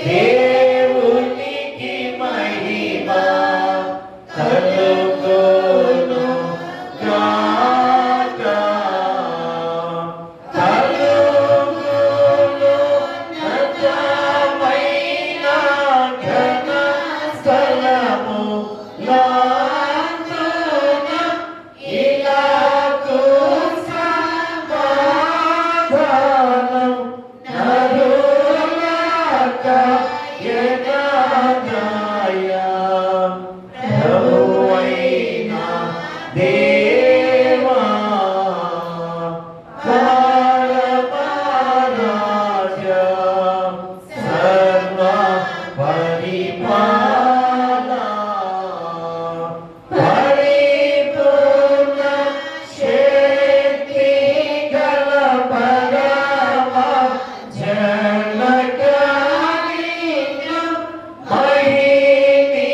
దేవునికి మహిమ కలుగును గాక. కలుగును నజమైన ఘన స్థలము లాంఛన ఇలాకు సమాధానం నరులక యెహోవాయ ప్రభువైన దేవా పరమరాజా సర్వ పరిపాలనా పరిపూర్ణ శక్తి గల పరమ జనకానిన్యు మహిని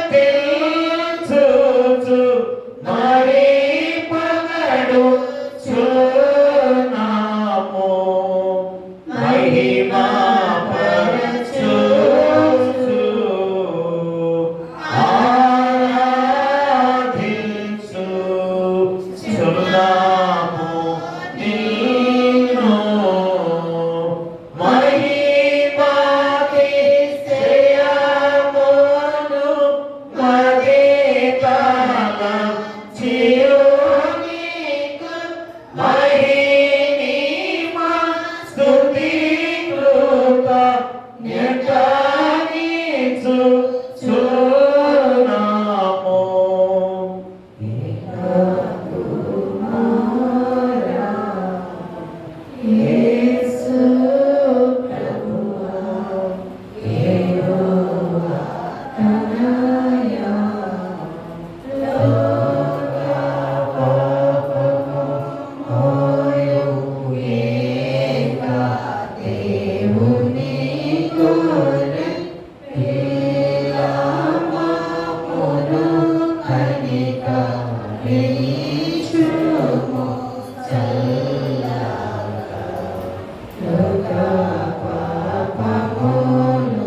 స్తుతించుచు మరి పొగడుచున్నాము. మహిమా పరచుచు ఆరాధించుచున్నాము నిన్ను. మహిమాతిశయమును మదితలం చిరునీకు మహిమా స్తుతికృత జ్ఞానించుచున్నాము. యేసు ప్రభువా యెహోవా కనయా లోక పాపము మోయు ఏక దేవుని గొర్రె పిల్లమమును కనికరించుము చల్లగా. లోక పాపమును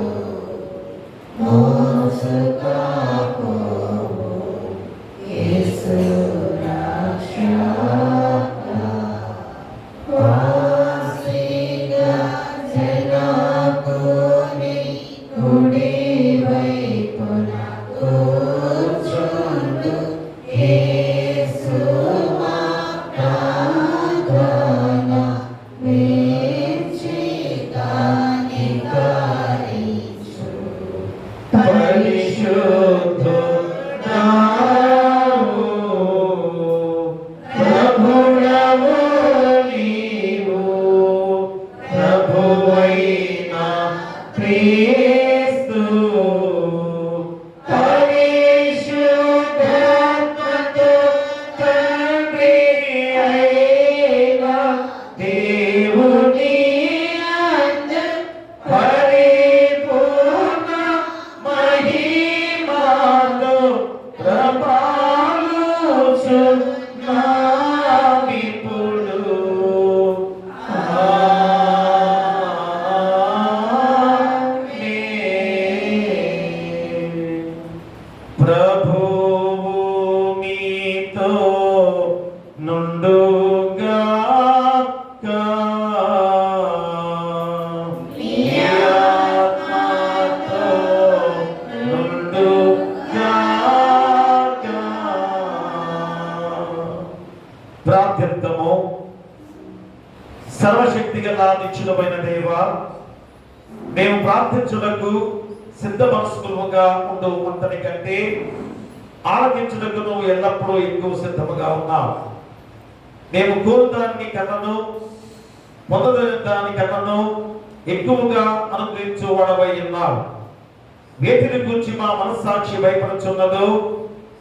మోసుకపోవు యేసు రక్షక. వాసిగా జనకుని కుడి వైపున కూర్చుండు యేసు మా ప్రార్థన మెచ్చి కనికరించు. పరిశుద్ధుడావు ప్రభుడవు నీవు, ప్రభువైన క్రీస్తు పరిశుద్ధాత్మతో తండ్రి అయిన దేవుని యందు పరిపూర్ణ మహిమతో ప్రభావిస్తున్నామిప్పుడు. ఆమేన్. ప్రభువు మీతో నుండుగాక. మీ ఆత్మతో నుండుగాక. ప్రార్థిద్దాము. సర్వశక్తిగల నిత్యుడమైన దేవా, మేము ప్రార్థించుటకు సిద్ధ మనస్కులుగా ఉండు అంతని కంటే ఆలకించుటకు నువ్వు ఎల్లప్పుడూ ఎక్కువ సిద్ధముగా ఉన్నావు. మేము కోరుదాన్ని కన్నను పొందదాని కన్నను ఎక్కువగా అనుగ్రహించు వాడవై ఉన్నావు. వేటిని గురించి మా మనస్సాక్షి భయపడుచున్నదో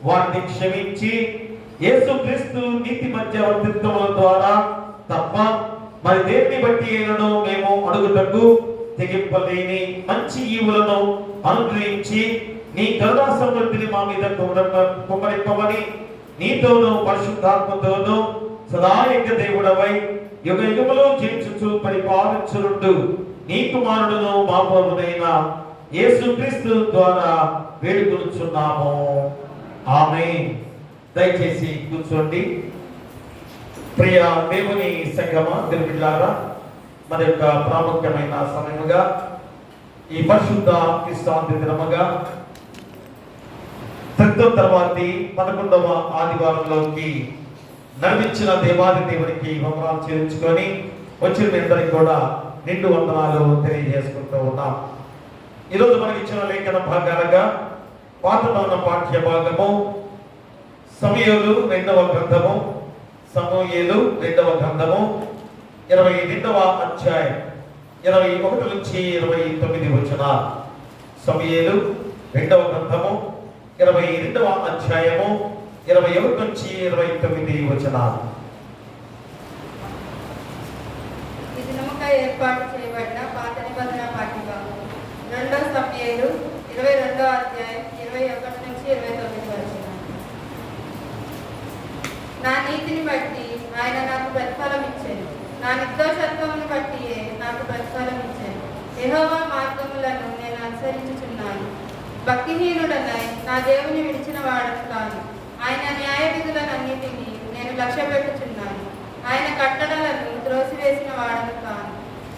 వాటిని క్షమించి యేసుక్రీస్తు నీతి మధ్యవర్తిత్వముల ద్వారా తప్ప మరి దేన్ని బట్టి అయినను మేము అడుగుటకు తెగింపలేని మంచి ఈవులను అనుగ్రహించి నీ కరుణా సమృద్ధిని మా మీద కుమ్మరింపమని నీతోనూ పరిశుద్ధాత్మతోనూ సదాయక దేవుడవై యుగ యుగములో జీవించుచు పరిపాలించునుండు నీ కుమారుడును మా ప్రభువైన యేసుక్రీస్తు ద్వారా వేడుకొనుచున్నాము. ఆమేన్. దయచేసి కూర్చోండి. ప్రియ దేవుని సంగమా, దేవుడిలారా, మన యొక్క ప్రాముఖ్యమైన సమయముగా ఈ పరిశుద్ధ విశ్రాంతి దినముగా తర్వాతి 11వ ఆదివారంలోకి నడిపించిన దేవాది దేవునికి వందనాలు చెల్లించుకొని వచ్చిన మీ అందరికి కూడా నిండు వందనాలు తెలియజేసుకుంటూ ఉన్నాం. ఈరోజు మనకి ఇచ్చిన లేఖన భాగాలుగా పాతబడిన పాఠ్య భాగము సమూయేలు 2వ గ్రంథము, సమూయేలు 2వ గ్రంథము 22వ అధ్యాయం 21 నుంచి 29 వచనాలు. సమూయేలు 2వ గ్రంథము 22వ అధ్యాయము 21 నుంచి 29 వచనాలు. ఈ దినముకై ఏర్పాటు చేయబడిన పాత నిబంధన పాఠ్యభాగం 2వ సమూయేలు 22వ అధ్యాయం 21 నుంచి 29 వచనాలు. నా నీతిని బట్టి ఆయన నాకు ప్రతిఫలం ఇచ్చాడు, నా నిర్దోషత్వమును బట్టి నాకు ప్రతిఫలం ఇచ్చాడు. యెహోవా మార్గములను నేను అనుసరించుచున్నాను. భక్తిహీనుడనై నా దేవుని విడిచిన వాడను కాను. ఆయన న్యాయ విధులనన్నిటినీ నేను లక్ష్య పెట్టుచున్నాను. ఆయన కట్టడలను త్రోసివేసిన వాడను కాను.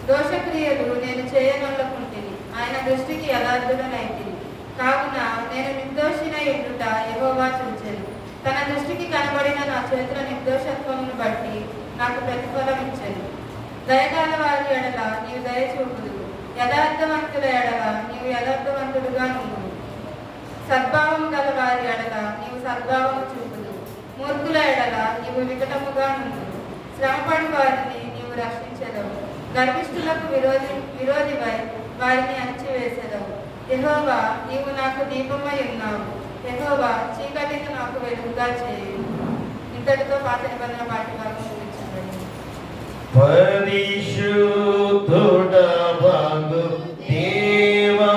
దోషక్రియలు నేను చేయనొల్లకుంటిని, ఆయన దృష్టికి యథార్థుడనైతిని. కావున నేను నిర్దోషినై ఉండుట యెహోవా చూచెను. తన దృష్టికి కనబడిన నా చేతుల నిర్దోషత్వమును బట్టి నాకు ప్రతిఫలం ఇచ్చెను. దయగల వారి ఎడల నీవు దయ చూపుదువు, యథార్థవంతుల ఎడల నీవు యథార్థవంతుడుగా నుండువు. సద్భావం గల వారి ఎడల నీవు సద్భావము చూపుదువు, మూర్ఖుల ఎడల నీవు వికటముగా నుండువు. శ్రమపడి వారిని నీవు రక్షించెదవు, గర్విష్ఠులకు విరోధివై వారిని అణిచివేసెదవు. యెహోవా నీవు నాకు దీపమై ఉన్నావు, యెహోవా చీకటిని నాకు వెలుగుగా చేయు. ఇంతటితో పాత నిబంధన పాఠ్యభాగం ముగించబడింది. పరిశుద్ధుడవగు దేవా,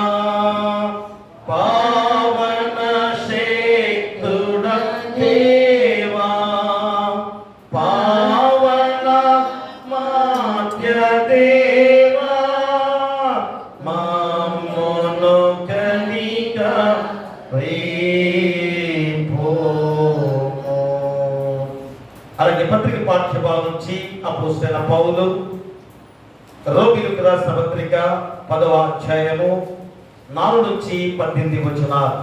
పావన శక్తుడ దేవా, పావన మాత్య దేవా, మమ్మును కనిక అలాగే పత్రిక పాఠ్యభాగం నుంచి అపోస్తలుడైన పౌలు రోమీయులకు రాసిన పత్రిక 10వ అధ్యాయము 4 నుంచి 18 వచనాలు.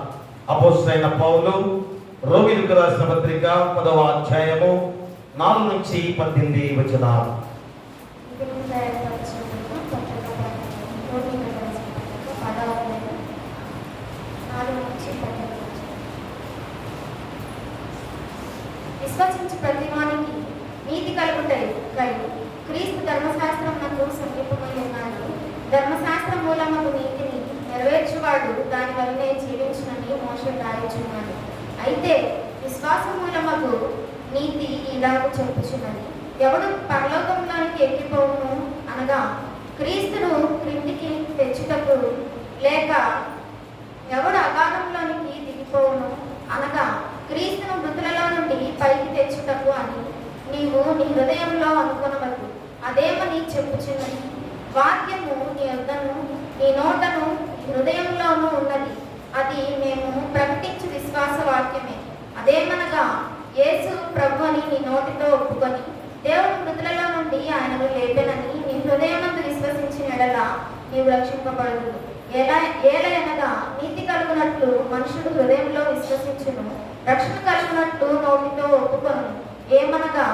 అపోస్తలుడైన పౌలు రోమీయులకు రాసిన పత్రిక 10వ అధ్యాయము 4 నుంచి 18 వచనాలు. విశ్వసించు ప్రతివానికి నీతి కలుగుటై క్రీస్తు ధర్మశాస్త్రమునకు సమీపమై ఉన్నాడు. ధర్మశాస్త్ర మూలముకు నీతిని నెరవేర్చువాడు దాని వల్లనే జీవించునని మోషే రాయించున్నాడు. అయితే విశ్వాస మూలముకు నీతి ఇలాగూ చెప్పుచున్నది, ఎవడు పరలోకంలోనికి ఎక్కిపోవును అనగా క్రీస్తును క్రిందికి తెచ్చుటకు, లేక ఎవడు అగాధంలోనికి దిగిపోవును అనగా క్రీస్తును మృతులలో నుండి పైకి తెచ్చుటకు అని నీవు నీ హృదయంలో అనుకొనవద్దు. అదేమని చెప్పుచున్నది, వాక్యము నీ యొద్దను నీ నోటను హృదయంలోనూ ఉన్నది, అది మేము ప్రకటించు విశ్వాస వాక్యమే. అదేమనగా యేసు ప్రభు అని నీ నోటితో ఒప్పుకొని దేవుడు మృతులలో నుండి ఆయనను లేపెనని నీ హృదయమందు విశ్వసించిన ఎడల నీవు రక్షింపబడదు. ఏలయనగా నీతి కలుగునట్లు మనుషుడు హృదయంలో విశ్వసించును, రక్షణ కలుగునట్లు నోటితో ఒప్పుకొను. ఏమనగా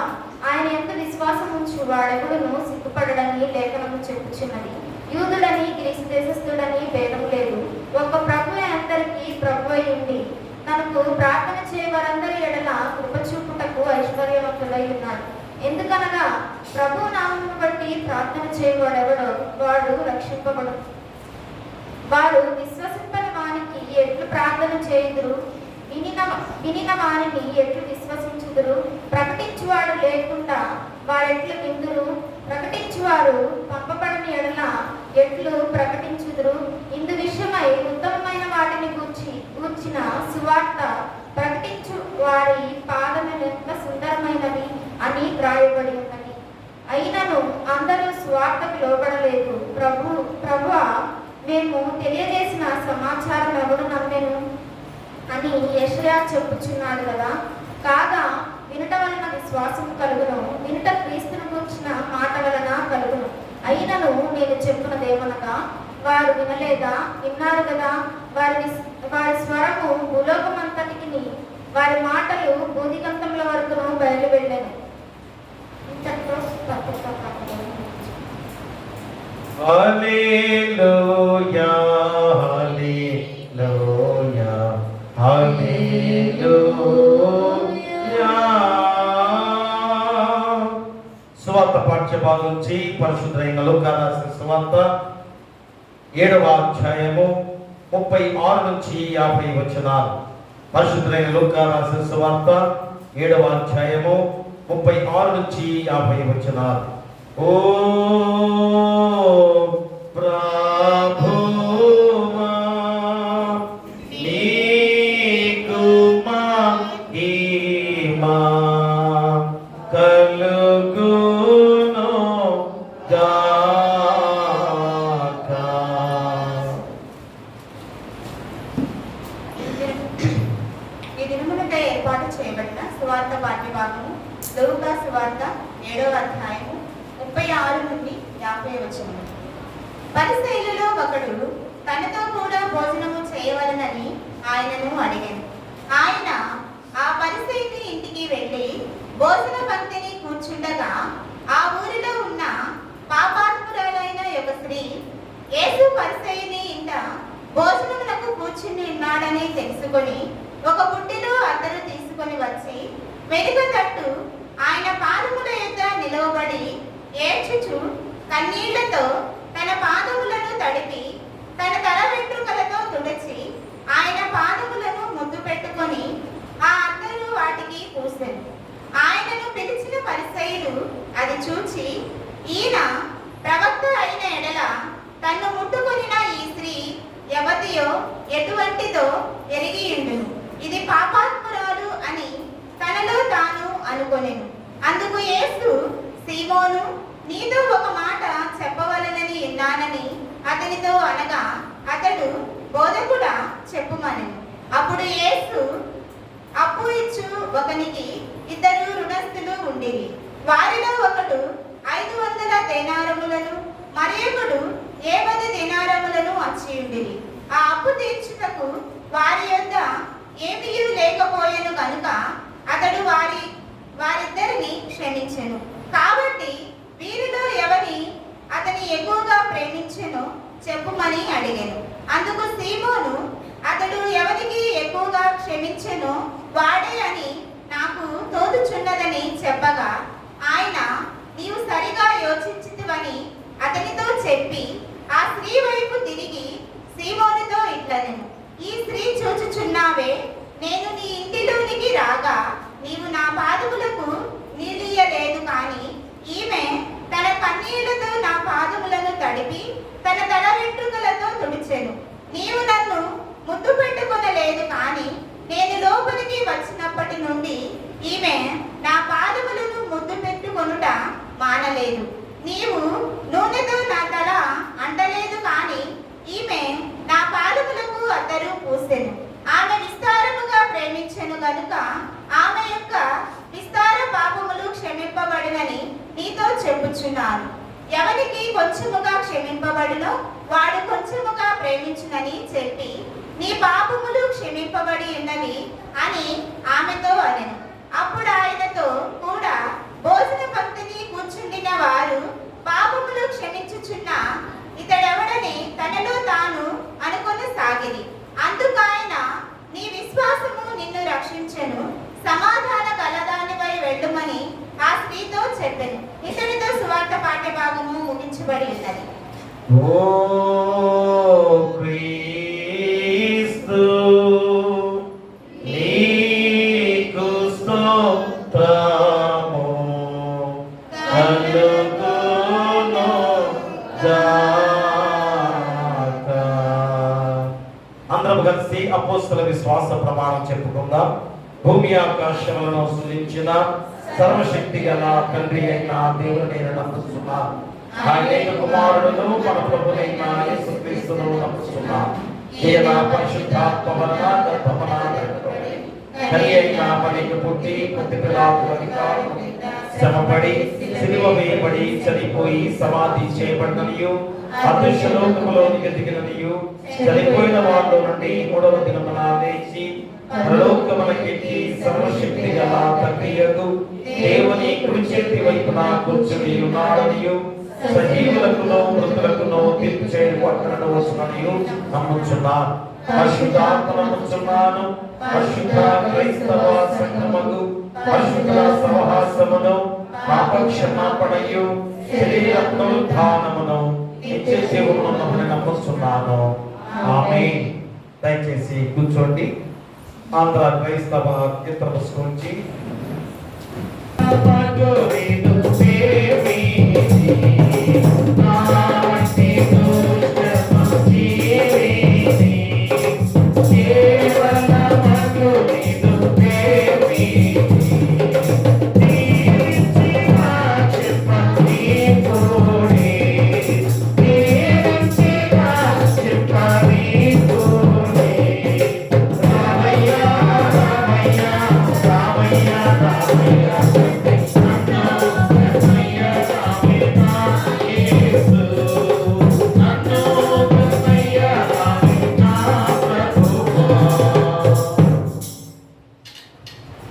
ఆయన యందు విశ్వాసం ఉంచు వాడెవడును సిగ్గుపడడని లేఖనము చెప్పుచున్నది. యూదుడని గ్రీసు దేశస్థుడని భేదం లేదు, ఒక్క ప్రభువే అందరికీ ప్రభువై ఉండి తనకు ప్రార్థన చేయవారందరి ఎడల కృప చూపుటకు ఐశ్వర్యవంతుడై ఉన్నాడు. ఎందుకనగా ప్రభు నామమును బట్టి ప్రార్థన చేయవాడెవడో వాడు రక్షింపబడు. వారు విశ్వసింపని వానికి ఎట్లు ప్రార్థన చేయుదురు, వినిన వారిని ఎట్లు విశ్వసించుదురు. ప్రకటించువాడు లేకుండా వారెట్లు విందురు, ప్రకటించువారు పంపబడని ఎడల ఎట్లు ప్రకటించుదురు. ఇందు విషయమై ఉత్తమమైన వాటిని గూర్చిన సువార్త ప్రకటించు వారి పాదములు ఎంత సుందరమైనవి అని వ్రాయబడి ఉన్నది. అయినను అందరూ స్వార్థకు లోబడలేదు. ప్రభువా, మేము తెలియజేసిన సమాచారం ఎవడు నమ్మెను అని యెషయా చెప్పుచున్నాడు కదా. కాగా వినుట వలన విశ్వాసం కలుగును, వినుట క్రీస్తును గురించిన మాట వలన కలుగును. అయినను నేను చెప్పునదేమనగా, వారు వినలేదా? విన్నారు కదా. వారి స్వరము భూలోకమంతటికి, వారి మాటలు భూదిగంతముల వరకును బయలు వెళ్ళాను. ఇంతటితో పత్రిక పాఠం. హల్లెలూయా, హల్లెలూయా, హల్లెలూయా. సువార్త పాఠ్యభాగం నుంచి పరిశుద్ధైన లూకా రాసిన సువార్త 7వ అధ్యాయము 36 నుంచి 50 వచనాలు. పరిశుద్ధైన లూకా రాసిన సువార్త 7వ అధ్యాయము 36 నుంచి 50 వచనాలు. ఓ ప్రభువా, నీకు మహిమ కలుగును గాక. ఈ దినమునకై ఏర్పాటు చేయబడిన సువార్త పాఠ్యభాగము లూకా సువార్త 7వ అధ్యాయము 36 నుండి 50 వచనములు. పరిసయ్యులలో ఒకడు తనతో కూడా భోజనము చేయవలెనని ఆయనను అడిగాను. ఆయన ఆ పరిసయ్యుని ఇంటికి వెళ్ళి భోజన పంక్తిని కూర్చుండగా ఆ ఊరిలో ఉన్న పాపాత్మురాలైన ఒక స్త్రీ యేసు పరిసయ్యుని ఇంట భోజనమునకు కూర్చుని ఉన్నాడని తెలుసుకొని ఒక బుడ్డిలో అద్దరు తీసుకొని వచ్చి వెనుక తట్టు ఆయన పాదముల యొద్ద నిలవబడి ఏడ్చుచు కన్నీళ్లతో తన పాదములను తడిపి తన తల వెంట్రుకలతో తుడిచి ఆయన పాదములను ముద్దు పెట్టుకొని ఆ అద్దరు వాటికి పూసెను. ఆయనను పిలిచిన పరిసయ్యులు అది చూచి, ఈయన ప్రవక్త అయిన ఎడల తన్ను ముట్టుకొనిన ఈ స్త్రీ ఎవతియో ఎటువంటిదో ఎరిగియుండును, ఇది పాపాత్మురాలు అని తనలో తాను అనుకొనెను. అందుకు యేసు, సీమోను, నీతో ఒక మాట చెప్పవలెనని విన్నానని అతనితో అనగా అతడు, బోధకుడా, చెప్పుమనెను. అప్పుడు యేసు, అప్పు ఇచ్చు ఒకనికి 2 రుణస్థులు ఉండిరి. వారిలో ఒకడు 500 దేనారములను, మరియొకడు 70 దేనారములను అచ్చియుండిరి. ఆ అప్పు తీర్చుటకు వారి యొద్ద ఏమీయూ లేకపోయెను కనుక అతడు వారిద్దరిని క్షమించెను. కాబట్టి వీరిలో ఎవరి అతని ఎక్కువగా ప్రేమించెనో చెప్పుమని అడిగాను. అందుకు సీమోను, అతడు ఎవరికి ఎక్కువగా క్షమించెనో వాడే అని నాకు తోచుచున్నదని చెప్పగా ఆయన, నీవు సరిగా యోచించితివని అతనితో చెప్పి ఆ స్త్రీ వైపు తిరిగి సీమోనుతో ఇట్లనెను, ఈ స్త్రీ చూచుచున్నావే, నేను నీ ఇంటిలోనికి రాగా నీవు నా పాదములకు నీళ్ళియ్యలేదు, కానీ ఈమె తన కన్నీళ్లతో నా పాదములను తడిపి తన తల వెంట్రుకలతో తుడిచెను. నీవు నన్ను ముద్దు పెట్టుకొనలేదు, కానీ నేను లోపలికి వచ్చినప్పటి నుండి ఈమె నా పాదములను ముద్దు పెట్టుకొనుట మానలేదు. నీవు నూనెతో నా తల అంటలేదు, కానీ ఈమె నా పాదములకు అద్దరు పూసెను. ఆమె విస్తారముగా ప్రేమించెను గనుక ఆమె యొక్క విస్తార పాపములు క్షమింపబడినని నీతో చెప్పుచున్నాను. ఎవరికి కొంచెముగా క్షమింపబడినో వాడు కొంచెముగా ప్రేమించునని చెప్పి, నీ పాపములు క్షమింపబడి ఉన్నవి అని ఆమెతో అనెను. అప్పుడు ఆయనతో కూడా భోజన పంక్తిని కూర్చుండిన వారు పాపములు క్షమించుచున్న ఇతడెవడని తనలో తాను అనుకొనసాగిరి. అందుకాయన, నీ విశ్వాసము నిన్ను రక్షించెను, సమాధాన కలదానివై వెళ్ళుమని ఆ స్త్రీతో చెప్పెను. ఇతడితో సువార్త పాఠ్యభాగము ముగించబడి ఉన్నది. ఓ క్రీస్తు, నీకు స్తోత్రము కలుగును గాక. అందరం కలిసి అపోస్తల విశ్వాస ప్రమాణం చెప్పుకుందాం. భూమి ఆకాశములను సృజించిన సర్వశక్తి గల తండ్రి అయిన దేవుడు నేను నమ్ముతున్నాను. ఆయన కుమారుడును మన ప్రభువైన యేసుక్రీస్తును నమ్ముతున్నాను. ఈయన పరిశుద్ధాత్మ వలన గర్భమున ధరించబడి కన్య అయిన మరియకు పుట్టి కొద్ది పిలాతు అధికారము శ్రమపడి సిలువ వేయబడి చనిపోయి సమాధి చేయబడిననియు అదృశ్య లోకములోనికి దిగిననియు చనిపోయిన వాళ్ళ నుండి మూడవ దినమున లేచి పరలోకమునకెక్కి సర్వశక్తి గల తండ్రియగు దేవుని కుడి చేతి వైపున కూర్చుని ఉన్నాడనియు సజీవులకును మృతులకును తీర్పు చేయు పట్టణను వస్తున్ననియు నమ్ముచున్నాను. పరిశుద్ధాత్మ నమ్ముచున్నాను. పరిశుద్ధ క్రైస్తవ సంఘమును పరిశుద్ధ సహవాసమును పాపక్షమాపణయు శరీర పునరుద్ధానమును నిత్య జీవమును నమ్ముచున్నాను. ఆమేన్. దయచేసి కూర్చోండి. ఆంధ్ర క్రైస్తవ కీర్తన పుస్తకం నుంచి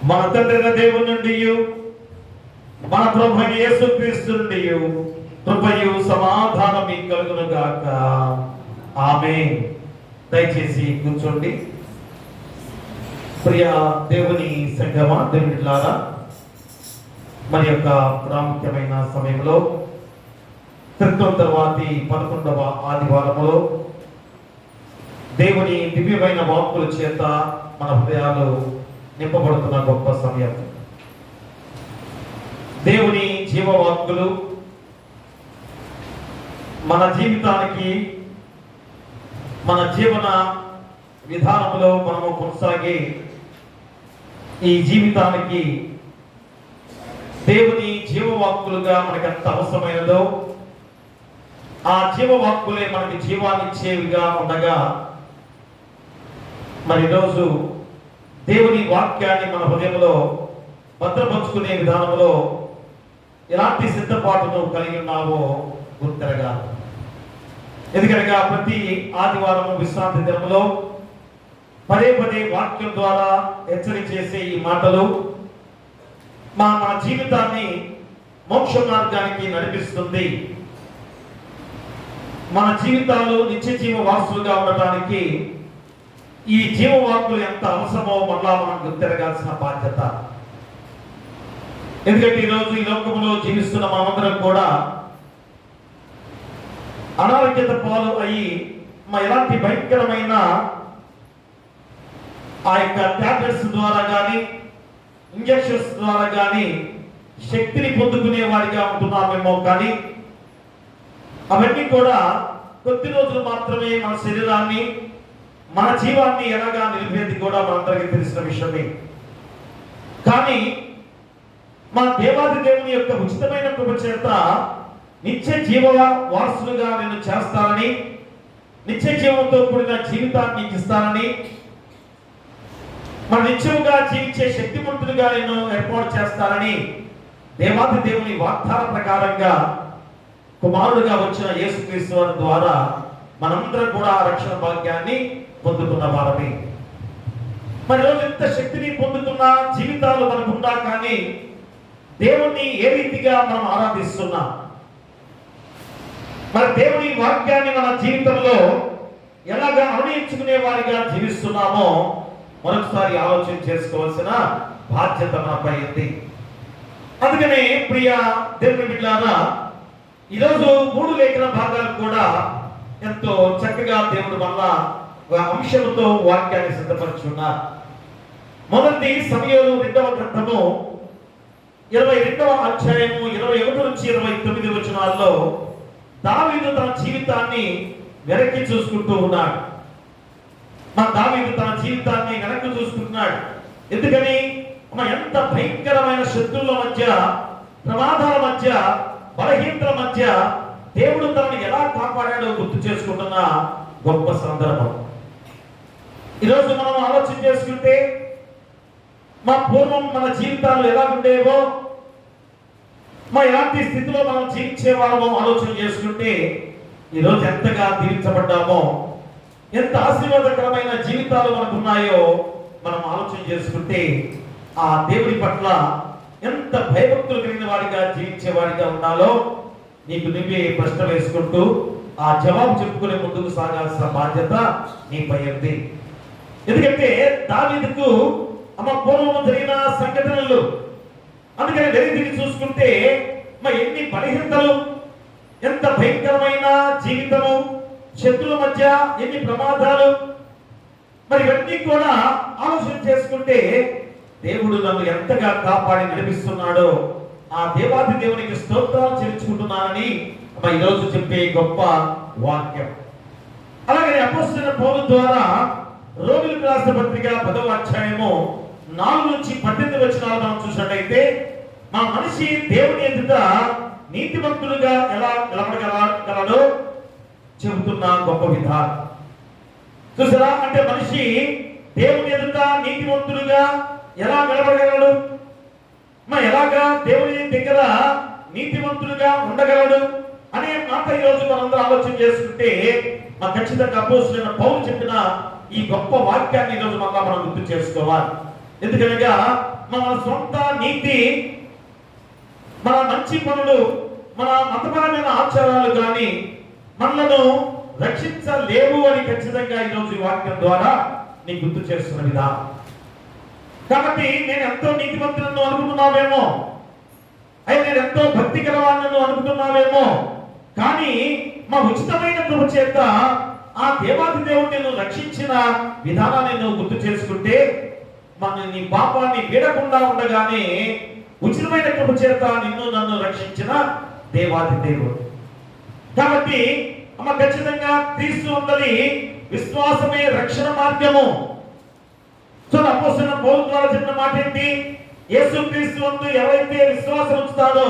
మన తండ్రి దేవుని నుండి మన ప్రభు యేసుక్రీస్తు నుండి కృపయు సమాధానం మీకు కలుగును గాక. ఆమేన్. దయచేసి కూర్చోండి. ప్రియ దేవుని సంగమా, దేవునిలారా, మరి యొక్క ప్రాముఖ్యమైన సమయంలో క్రితం తర్వాతి 11వ ఆదివారములో దేవుని దివ్యమైన వాక్కుల చేత మన హృదయాలు నింపబడుతున్న గొప్ప సమయం. దేవుని జీవవాక్కులు మన జీవితానికి, మన జీవన విధానంలో మనము కొనసాగే ఈ జీవితానికి దేవుని జీవవాక్కులుగా మనకి ఎంత అవసరమైనదో ఆ జీవవాక్కులే మనకి జీవాన్నిచ్చేవిగా ఉండగా, మరి ఈరోజు దేవుని వాక్యాన్ని మన హృదయంలో భద్రపరుచుకునే విధానంలో ఎలాంటి సిద్ధపాటును కలిగి ఉన్నావో గుర్తెరగా. ఎందుకనగా ప్రతి ఆదివారం విశ్రాంతి దినంలో పదే పదే వాక్యం ద్వారా హెచ్చరిక చేసే ఈ మాటలు మన జీవితాన్ని మోక్ష మార్గానికి నడిపిస్తుంది. మన జీవితాలు నిత్య జీవ వారసులుగా ఉండటానికి ఈ జీవవాక్కులు ఎంత అవసరమో మళ్ళా మనం గుర్తెరగాల్సిన బాధ్యత. ఎందుకంటే ఈరోజు ఈ లోకంలో జీవిస్తున్న మనమందరం కూడా అనారోగ్యత పాలు అయ్యి ఎలాంటి భయంకరమైన ఆ యొక్క టాబ్లెట్స్ ద్వారా కానీ ఇంజక్షన్స్ ద్వారా కానీ శక్తిని పొందుకునే వారిగా ఉంటున్నామేమో, కానీ అవన్నీ కూడా కొద్ది రోజులు మాత్రమే మన శరీరాన్ని, మన జీవాన్ని ఎలాగా నిలిపేది కూడా మనందరికీ తెలిసిన విషయమే. కానీ మన దేవాది దేవుని యొక్క ఉచితమైన కృప చేత నిత్య జీవ వారసులుగా నేను చేస్తానని, నిత్య జీవంతో కూడిన జీవితాన్ని ఇస్తానని, మన నిత్యముగా జీవించే శక్తిమంతులుగా నేను ఏర్పాటు చేస్తానని దేవాది దేవుని వాగ్దాన ప్రకారంగా కుమారుడుగా వచ్చిన యేసుక్రీస్తు వారి ద్వారా మనందరం కూడా రక్షణ భాగ్యాన్ని పొందుతున్న వారమే. మరి రోజు ఎంత శక్తిని పొందుతున్న జీవితాలు మనకున్నా కానీ దేవుణ్ణి ఏ రీతిగా మనం ఆరాధిస్తున్నాం, మరి దేవుని వాక్యాన్ని మన జీవితంలో ఎలాగా అనుభవించుకునే వారిగా జీవిస్తున్నామో మరొకసారి ఆలోచన చేసుకోవాల్సిన బాధ్యత మనపై ఉంది. అందుకనే ప్రియ దేవుని బిడ్డలారా, ఈరోజు 3 లేఖన భాగాలు కూడా ఎంతో చక్కగా దేవుడు వల్ల అంశంతో వాక్యాన్ని సిద్ధపరుచున్నారు. మొదటి సమూయేలు 2వ గ్రంథము 22వ అధ్యాయము 21 నుంచి 29 వచనాల్లో దావీదు తన జీవితాన్ని వెనక్కి చూసుకుంటూ ఉన్నాడు. దావీదు తన జీవితాన్ని వెనక్కి చూసుకుంటున్నాడు. ఎందుకని? ఎంత భయంకరమైన శత్రువుల మధ్య, ప్రమాదాల మధ్య, బలహీనతల మధ్య దేవుడు తనని ఎలా కాపాడాడో గుర్తు చేసుకుంటున్న గొప్ప సందర్భం. ఈరోజు మనం ఆలోచన చేసుకుంటే మా పూర్వం మన జీవితాలు ఎలా ఉండేవో, మా ఎలాంటి స్థితిలో మనం జీవించే వాళ్ళమో ఆలోచన చేసుకుంటే ఈరోజు ఎంతగా దీవించబడ్డామో, ఎంత ఆశీర్వాదకరమైన జీవితాలు మనకు ఉన్నాయో మనం ఆలోచన చేసుకుంటే ఆ దేవుడి పట్ల ఎంత భయభక్తులు కలిగిన వాడిగా జీవించే వాడిగా ఉండాలో నీకు నువ్వే ప్రశ్న వేసుకుంటూ ఆ జవాబు చెప్పుకునే ముందుకు సాగాల్సిన బాధ్యత నీపై ఉంది. ఎందుకంటే దావీదుకు పూర్వం జరిగిన సంఘటనలు, అందుకని వెలితిరిగి చూసుకుంటే ఎన్ని బలహీనతలు, ఎంత భయంకరమైన జీవితము, శత్రువుల మధ్య ఎన్ని ప్రమాదాలు, ఇవన్నీ కూడా ఆలోచన చేసుకుంటే దేవుడు నన్ను ఎంతగా కాపాడి నడిపిస్తున్నాడో ఆ దేవాది దేవునికి స్తోత్రాలు చెల్లించుకుంటున్నానని ఈరోజు చెప్పే గొప్ప వాక్యం. అలాగే అపోస్తలుడైన పౌలు ద్వారా రోమీయులకు రాసిన పత్రిక 10వ అధ్యాయము 4 నుంచి 18 వచనాలు మనం చూసినట్లయితే మా మనిషి దేవుని ఎదుట నీతిమంతులుగా ఎలా నిలబడగలడో చెబుతున్న గొప్ప విధానం చూసారా. అంటే మనిషి దేవుని ఎదుట నీతిమంతులుగా ఎలా నిలబడగలడు, ఎలాగా దేవుని దగ్గర నీతిమంతులుగా ఉండగలడు అనే మాట ఈరోజు మనందరూ ఆలోచన చేసుకుంటే ఖచ్చితంగా అపోస్తలుడైన పౌలు చెప్పిన ఈ గొప్ప వాక్యాన్ని ఈరోజు మనం గుర్తు చేసుకోవాలి. ఎందుకనగా మన సొంత నీతి, మన మంచి పనులు, మన మతపరమైన ఆచారాలు కానీ మనలను రక్షించలేవు అని ఖచ్చితంగా ఈరోజు ఈ వాక్యం ద్వారా నీకు గుర్తు చేస్తున్న విధానం. కాబట్టి నేను ఎంతో నీతిమంతులను అనుకుంటున్నావేమో, అయితే నేను ఎంతో భక్తి గలవాళ్ళను అనుకుంటున్నావేమో, కానీ మా ఉచితమైన కృప చేత ఆ దేవాది దేవుడు నేను రక్షించిన విధానాన్ని నువ్వు గుర్తు చేసుకుంటే నీ పాపాన్ని వీడకుండా ఉండగానే ఉచితమైన కృప చేత నిన్ను నన్ను రక్షించిన దేవాది దేవుడు. కాబట్టి ఖచ్చితంగా క్రీస్తు అందరి విశ్వాసమే రక్షణ మార్గము. అపోస్తలుడైన పౌలు ద్వారా చెప్పిన మాట ఏంటి? యేసుక్రీస్తు యందు ఎవరైతే విశ్వాసం ఉంచుతాడో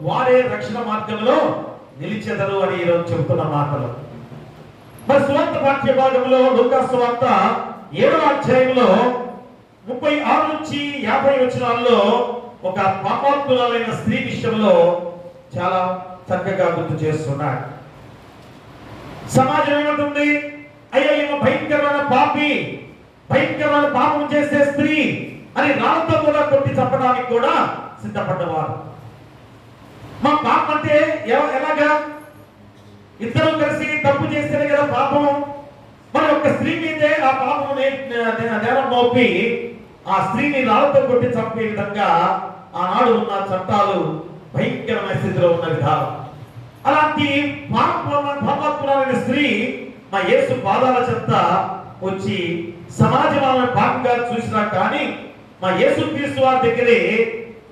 వారే రక్షణ మార్గంలో నిలిచెదరు అని ఈరోజు చెబుతున్న మాటలు. సువార్త పాఠ్య భాగంలో లూకా సువార్త 7వ అధ్యాయంలో 36 నుంచి 50 వచనాల్లో ఒక పాపాత్మురాలైన స్త్రీ విషయంలో చాలా చక్కగా గుర్తు చేస్తున్నాడు. సమాజం ఏమంటుంది? అయ్యో ఈమె భయంకరమైన పాపి, భయంకరమైన పాపం చేసే స్త్రీ అని రాళ్ళతో కూడా కొట్టి చంపడానికి కూడా సిద్ధపడ్డవారు. మా పాపం అంటే ఎలాగా? ఇద్దరు కలిసి తప్పు చేస్తేనే కదా పాపం. ఒక స్త్రీ మీదే ఆ పాపం నేరం మోపి ఆ స్త్రీని రాళ్ళతో కొట్టి చంపే విధంగా ఆనాడు ఉన్న చట్టాలు భయంకరమైన స్థితిలో ఉన్న విధానం. అలాంటి పాపాత్మురాలైన స్త్రీ యేసు పాదాల చెంత వచ్చి సమాజం ఆమె పాపంగా చూసినా కానీ యేసుక్రీస్తు వారి దగ్గరే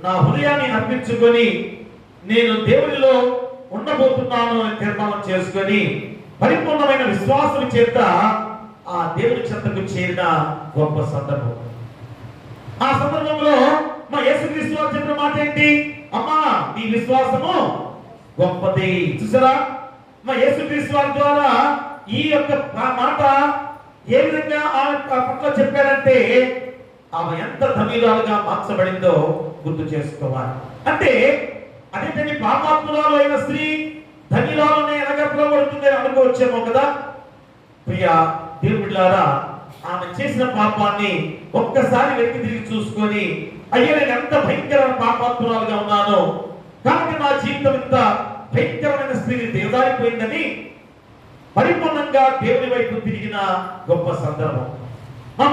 నా హృదయాన్ని అర్పించుకొని నేను దేవునిలో ఉండబోతున్నాను అని తీర్మానం చేసుకొని పరిపూర్ణమైన విశ్వాసం చేత ఆ దేవుని చెంతకు చేరిన గొప్ప సందర్భం. ఆ సందర్భంలో యేసుక్రీస్తు వారు చెప్పిన మాట ఏంటి? అమ్మా నీ విశ్వాసము గొప్పది. చూసారా, యేసుక్రీస్తు వారి ద్వారా ఈ యొక్క మాట ఏ విధంగా ఆ పట్ల చెప్పాడంటే ఆమె ఎంత ధనీరాలుగా మార్చబడిందో గుర్తు చేసుకోవాలి. అంటే అదేంటంటే పాపాత్మురాలు అయిన స్త్రీ ధనీరాలునే ఎలాగా పిలువబడుతుంది అనుకోవచ్చేమో కదా. ప్రియ దేవుడిలారా, ఆమె చేసిన పాపాన్ని ఒక్కసారి వెనక్కి తిరిగి చూసుకొని అయ్యో నేను ఎంత భయంకరమైన పాపాత్మురాలుగా ఉన్నాను, కాబట్టి నా జీవితం ఇంత భయంకరమైన స్త్రీని దేవదారిపోయిందని పరిపూర్ణంగా దేవుని వైపు తిరిగిన గొప్ప సందర్భం.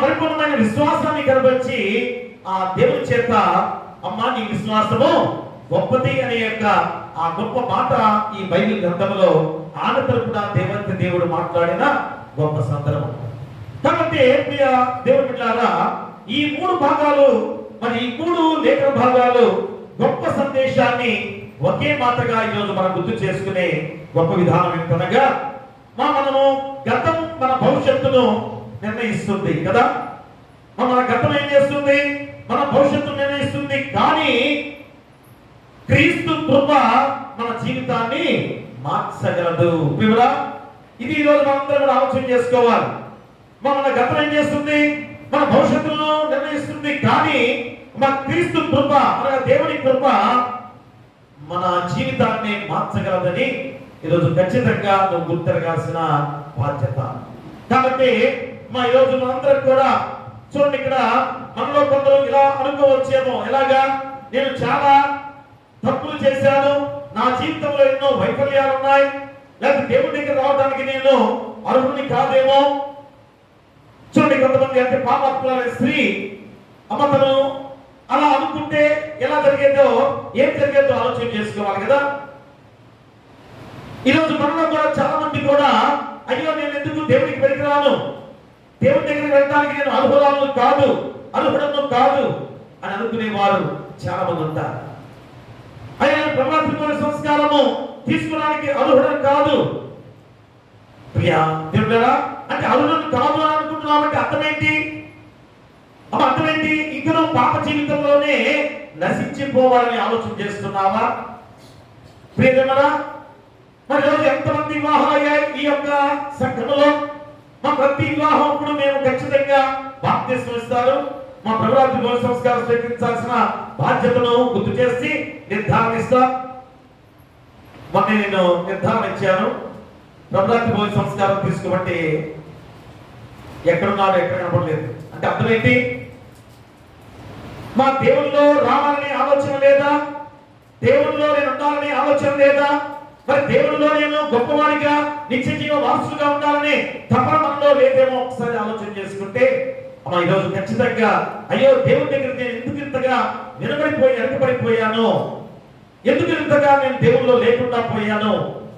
పరిపూర్ణమైన విశ్వాసాన్ని కనబరిచి ఆ దేవుని చేత అమ్మా నీ విశ్వాసము గొప్పది అనే యొక్క ఆ గొప్ప మాట ఈ బైబిల్ గ్రంథంలో ఆమె తరపున దేవుడు మాట్లాడిన గొప్ప సందర్భం. కాబట్టి ప్రియ దేవుని బిడ్డలారా, ఈ 3 భాగాలు ఈ 3 లేఖన భాగాలు గొప్ప సందేశాన్ని ఒకే మాటగా ఈరోజు మనం గుర్తు చేసుకునే గొప్ప విధానం ఏంటనగా మనము గతం మన భవిష్యత్తును నిర్ణయిస్తుంది కదా. మన గతం ఏం చేస్తుంది? మన భవిష్యత్తు నిర్ణయిస్తుంది. కానీ క్రీస్తు కృప మన జీవితాన్ని మార్చగలదు. వివరా ఇది ఈరోజు మనందరం కూడా ఆలోచన చేసుకోవాలి. మన గతం ఏం చేస్తుంది? మన భవిష్యత్తును నిర్ణయిస్తుంది. కానీ మన క్రీస్తు కృప, మన దేవుని కృప మన జీవితాన్ని మార్చగలదని ఈరోజు ఖచ్చితంగా నువ్వు గుర్తిరగాల్సిన బాధ్యత. కాబట్టి ఈరోజు మనందరం కూడా చూడండి, ఇక్కడ మనలో కొందరు ఇలా అనుకోవచ్చేమో, ఎలాగా నేను చాలా తప్పులు చేశాను, నా జీవితంలో ఎన్నో వైఫల్యాలు ఉన్నాయి, లేకపోతే దేవుడి దగ్గర రావడానికి నేను అర్హుని కాదేమో. చూడండి, కొంతమంది అంటే పాపాత్ములైన స్త్రీ అమ్మతను అలా అనుకుంటే ఎలా జరిగేదో, ఏం జరిగేదో ఆలోచన చేసుకోవాలి కదా. ఈరోజు మనలో కూడా చాలా మంది కూడా అయ్యో నేను ఎందుకు దేవుడికి పనికిరాను, దేవుడి దగ్గరికి వెళ్ళడానికి నేను అర్హురాలను కాదు, అర్హుడను కాదు అని అనుకునేవారు చాలా మంది ఉంటారు. అయ్యా ప్రభావితమైన సంస్కారము తీసుకోవడానికి అర్హుడని కాదు. ప్రియా దేవుడా, అంటే అర్హుడని కాదు అని అనుకుంటున్నావు అంటే అర్థమేంటి? అర్థమేంటి? ఇంకా నువ్వు పాప జీవితంలోనే నశించిపోవాలని ఆలోచన చేస్తున్నావా? ప్రియమరా, మరి రోజు ఎంతమంది వివాహాలు అయ్యాయి ఈ యొక్క సంఘంలో? మా ప్రతి వివాహం అప్పుడు మేము ఖచ్చితంగా బాప్తిస్మం ఇస్తారు, మా ప్రభురాత్రి భోజన సంస్కారం స్వీకరించాల్సిన బాధ్యతను గుర్తు చేసి నిర్ధారణ ఇస్తాం. మొన్న నేను నిర్ధారణ ఇచ్చాను, ప్రభురాత్రి భోజన సంస్కారం తీసుకోబట్టి ఎక్కడున్నాడు, ఎక్కడ కనపడలేదు అంటే అర్థం ఏంటి? మా దేవుల్లో రావాలనే ఆలోచన లేదా? దేవుల్లో నేను ఉండాలనే ఆలోచన లేదా? మరి దేవుల్లో నేను గొప్పవాడిగా నిత్య జీవ వారసుగా ఉండాలని తపన మనలో లేదేమో ఒకసారి ఆలోచన చేసుకుంటే ఈరోజు ఖచ్చితంగా అయ్యో దేవుడి దగ్గర నేను ఎందుకు ఇంతగా వెనకబడిపోయాను, ఎందుకు ఇంతగా నేను దేవుల్లో లేకుండా పోయాను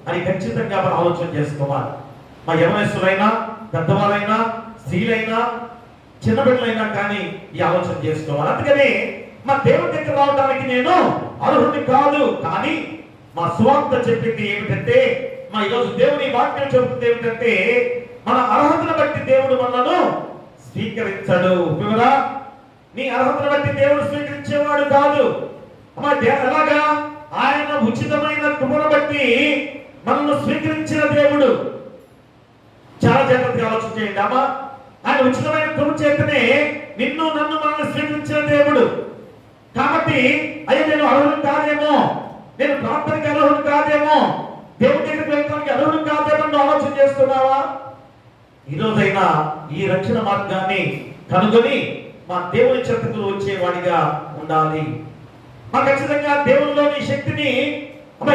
అని ఖచ్చితంగా మనం ఆలోచన చేసుకోవాలి. మా యవనస్తులైనా, పెద్దవాళ్ళైనా, స్త్రీలైనా, చిన్న బిడ్డలైనా కానీ ఈ ఆలోచన చేసుకోవాలి. అందుకని మా దేవుడి దగ్గర రావడానికి నేను అర్హుడిని కాదు. కానీ మా సువార్త చెప్పింది ఏమిటంటే, ఈరోజు దేవుని వాక్యం చెబుతుంది ఏమిటంటే, మన అర్హతను బట్టి దేవుడు మనను స్వీకరించడు. వివరా, నీ అర్హతను బట్టి దేవుడు స్వీకరించేవాడు కాదు. ఎలాగా? ఆయన ఉచితమైన కృపను బట్టి మనల్ని స్వీకరించిన దేవుడు. చాలా జాగ్రత్తగా ఆలోచన చేయండి అమ్మా. ఆయన ఉచితమైన కృప చేతనే నిన్ను నన్ను మనల్ని స్వీకరించిన దేవుడు. కాబట్టి అయ్యో నేను అర్హుడు కాదేమో, నేను ప్రార్థనకి అర్హుడు కాదేమో, దేవుడి దగ్గరికి వెళ్ళడానికి అర్హుడు కాదేమో నువ్వు ఆలోచన చేస్తున్నావా? ఈరోజైనా ఈ రక్షణ మార్గాన్ని కనుగొని మా దేవుని చెంతకు వచ్చేవాడిగా ఉండాలి. ఖచ్చితంగా దేవునిలోని శక్తిని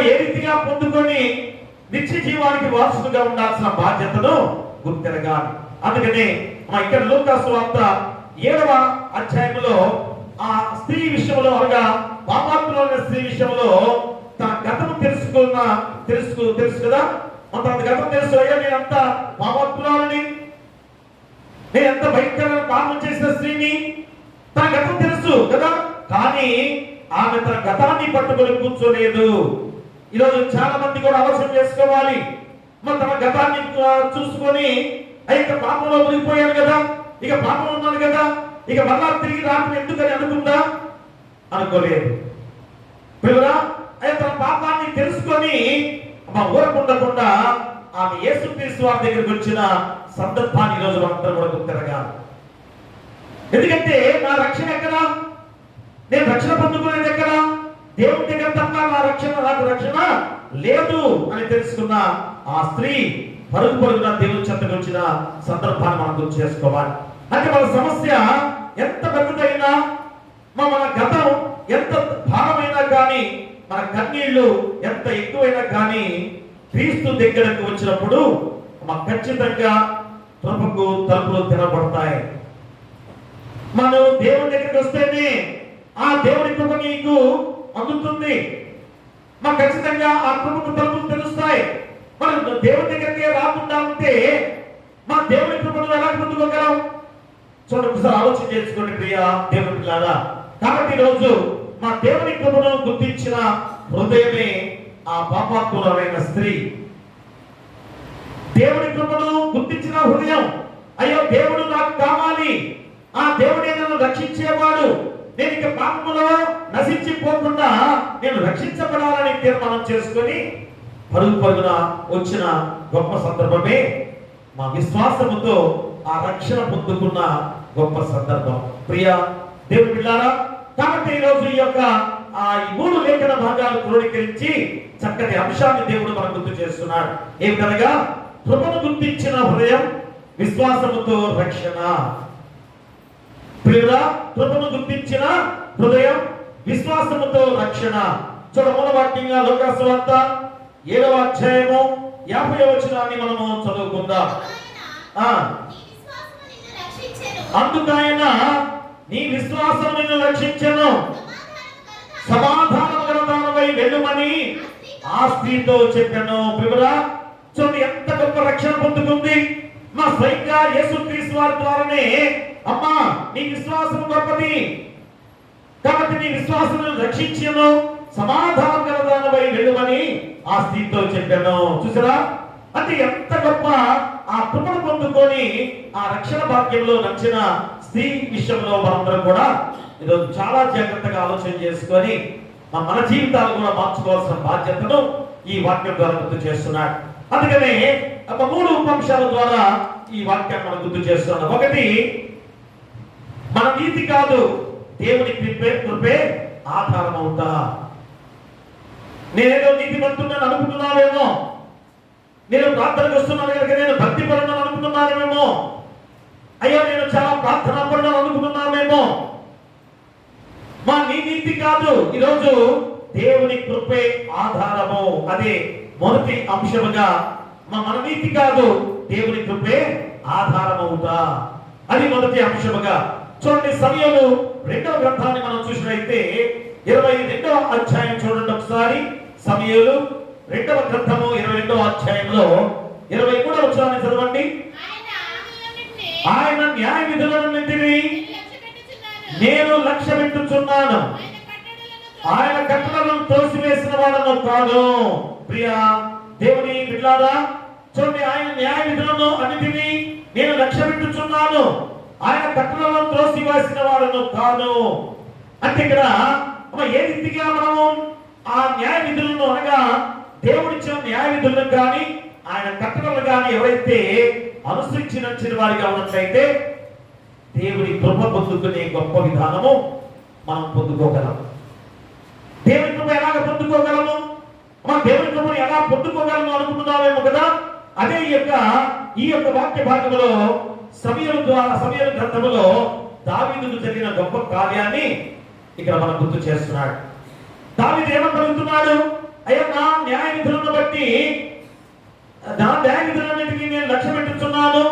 ఏ రీతిగా పొందుకొని నిత్య జీవానికి వారసుగా ఉండాల్సిన బాధ్యతను గుర్తిరగాలి. అందుకనే ఇక్కడ లూకా సువార్త 7వ అధ్యాయంలో ఆ స్త్రీ విషయంలో, అనగా పాపాత్ములైన స్త్రీ విషయంలో తన గతము తెలుసు కదా, తన గతం తెలుసు. అయ్యా నేను అంత పాపాత్మురాలని, నేను ఎంత భయంకరమైన పాపం చేసిన స్త్రీని, తన గతం తెలుసు కదా. కానీ ఆమె తన గతాన్ని పట్టుకొని కూర్చోలేదు. ఈరోజు చాలా మంది కూడా ఆలోచన చేసుకోవాలి. తన గతాన్ని చూసుకొని ఇక పాపంలో మునిగిపోయాను కదా, ఇక పాపం ఉన్నాను కదా, ఇక మళ్ళా తిరిగి రాత్రి ఎందుకని అనుకుందా? అనుకోలేదు. పిల్లరా, తన పాపాన్ని తెలుసుకొని ఊరకుండకుండా ఆమె యేసుక్రీస్తు వారి దగ్గరికి వచ్చిన సందర్భాన్ని ఈరోజు మనందరం కూడా గుర్తిరగాలి. ఎందుకంటే నా రక్షణ ఎక్కడా? నేను రక్షణ పొందుకునేది ఎక్కడా? దేవుడి దగ్గర తప్ప నాకు రక్షణ లేదు అని తెలుసుకున్న ఆ స్త్రీ పరుగున దేవుని చెంతకు వచ్చిన సందర్భాన్ని మనం గుర్తు చేసుకోవాలి. అంటే మన సమస్య ఎంత పెద్దదైనా, మన గతం ఎంత భారమైనా కానీ, మన కన్నీళ్లు ఎంత ఎక్కువైనా కానీ, క్రీస్తు దగ్గరకు వచ్చినప్పుడు ఖచ్చితంగా కృపకు తలుపులు తెరబడతాయి. మనం దేవుని దగ్గరికి వస్తేనే ఆ దేవుని కృప నీకు అందుతుంది. ఖచ్చితంగా ఆ కృపకు తలుపులు తెలుస్తాయి. మనం దేవుని దగ్గరికి రాకుండా ఉంటే మా దేవుని కృపను ఎలా పొందుకోగలం? చూడండి, ఒకసారి ఆలోచన చేసుకోండి ప్రియా దేవుని పిల్లారా. కాబట్టి ఈరోజు మా దేవుని కృపను గుర్తించిన హృదయమే ఆ పాపాత్మురాలైన స్త్రీ. దేవుని కృపను గుర్తించిన హృదయం, అయ్యో దేవుడు నాకు కావాలి, ఆ దేవుడే నన్ను రక్షించేవాడు, నేను ఇక పాపములో నశించిపోకుండా నేను రక్షించబడాలని తీర్మానం చేసుకొని పరుగున వచ్చిన గొప్ప సందర్భమే మా విశ్వాసముతో ఆ రక్షణ పొందుకున్న గొప్ప సందర్భం. ప్రియ దేవుని బిడ్డలారా, కాబట్టి ఈరోజు ఈ యొక్క ఈ 3 లేఖన భాగాలు క్రోడీకరించి చక్కటి అంశాన్ని దేవుడు మనకు గుర్తు చేస్తున్నాడు. ఏమిటనగా కృపను గుర్తించిన హృదయం, విశ్వాసముతో రక్షణ. ప్రియుడా, కృపను గుర్తించిన హృదయం, విశ్వాసముతో రక్షణ. చూడ మూల వాక్యంగా లూకా సువార్త 7వ అధ్యాయము 50వ వచనాన్ని మనము చదువుకుందాం. అందుకైన నీ విశ్వాసం నిన్ను రక్షించెను, సమాధానము గల దానివై వెళ్ళుమని ఆ స్త్రీతో చెప్పాను. ప్రియుడా, చూడండి ఎంత గొప్ప రక్షణ పొందుకుంది. మా స్వయంగా యేసుక్రీస్తు వారి ద్వారానే అమ్మా నీ విశ్వాసం గొప్పది కాబట్టి నీ విశ్వాసం రక్షించెను, సమాధానం గల దానివై వెళ్ళుమని ఆ స్త్రీతో చెప్పాను. చూసారా, అంటే ఎంత గొప్ప ఆ కృపను పొందుకొని ఆ రక్షణ భాగ్యంలో నచ్చిన స్త్రీ విషయంలో మనందరం కూడా ఈరోజు చాలా జాగ్రత్తగా ఆలోచన చేసుకొని మన జీవితాలు కూడా మార్చుకోవాల్సిన బాధ్యతను ఈ వాక్యం ద్వారా గుర్తు చేస్తున్నాడు. అందుకనే 3 ఉపంశాల ద్వారా ఈ వాక్యాన్ని మనం గుర్తు చేస్తున్నాడు. ఒకటి, మన నీతి కాదు, దేవుని కృపే ఆధారం అవుతా. నేనేదో నీతి పడుతున్నాను అనుకుంటున్నావేమో, నేను ప్రార్థనకు వస్తున్నాను కనుక నేను భక్తి పడున్నాను అనుకుంటున్నానేమో, అయ్యో నేను చాలా ప్రార్థన పడున్నాను అనుకుంటున్నామేమో. మా నీ నీతి కాదు, ఈరోజు దేవుని కృపే ఆధారము. అదే మొదటి అంశముగా మన నీతి కాదు, దేవుని కృపే ఆధారమవుతా. అది మొదటి అంశముగా. చూడండి, సమయలు 2వ గ్రంథాన్ని మనం చూసినట్లయితే 22వ అధ్యాయం చూడండి ఒకసారి. సమయలు 2వ గ్రంథము 22వ అధ్యాయంలో 23వ వచనాన్ని చదవండి. ఆయన న్యాయ విధులన్నిటిని నేను లక్ష్య పెట్టుచున్నాను, ఆయన కట్టడలను తోసివేసిన వాడను కాదు. ప్రియ దేవుని బిడ్డలారా, చూడండి, ఆయన న్యాయ విధులను అన్నిటినీ నేను లక్ష్య పెట్టుచున్నాను, ఆయన కట్టడలను త్రోసివేసిన వాడను కాదు. అంటే ఇక్కడ ఏ రీతిగా మనము ఆ న్యాయ విధులను అనగా దేవుడిచ్చిన న్యాయ విధులను కానీ ఆయన కట్టడలు కానీ ఎవరైతే అనుసరించి నచ్చిన వారిగా ఉన్నట్లయితే దేవుని కృప పొందుకునే గొప్ప విధానము మనం పొందుకోగలం. దేవుని కృప ఎలాగ పొందుకోగలము, మన దేవుని కృపను ఎలా పొందుకోగలము అనుకుంటున్నామేమో కదా. అదే ఈ యొక్క వాక్య భాగంలో సమయల గ్రంథములో దావీదుకు జరిగిన గొప్ప కార్యాన్ని ఇక్కడ మనం గుర్తు చేస్తున్నాడు. దావీదు ఏమనుకుంటున్నాడు? అయ్యా, నా న్యాయ విధులను బట్టి నా న్యాయ విధులన్నిటికీ నేను లక్ష్య పెట్టుచున్నాను.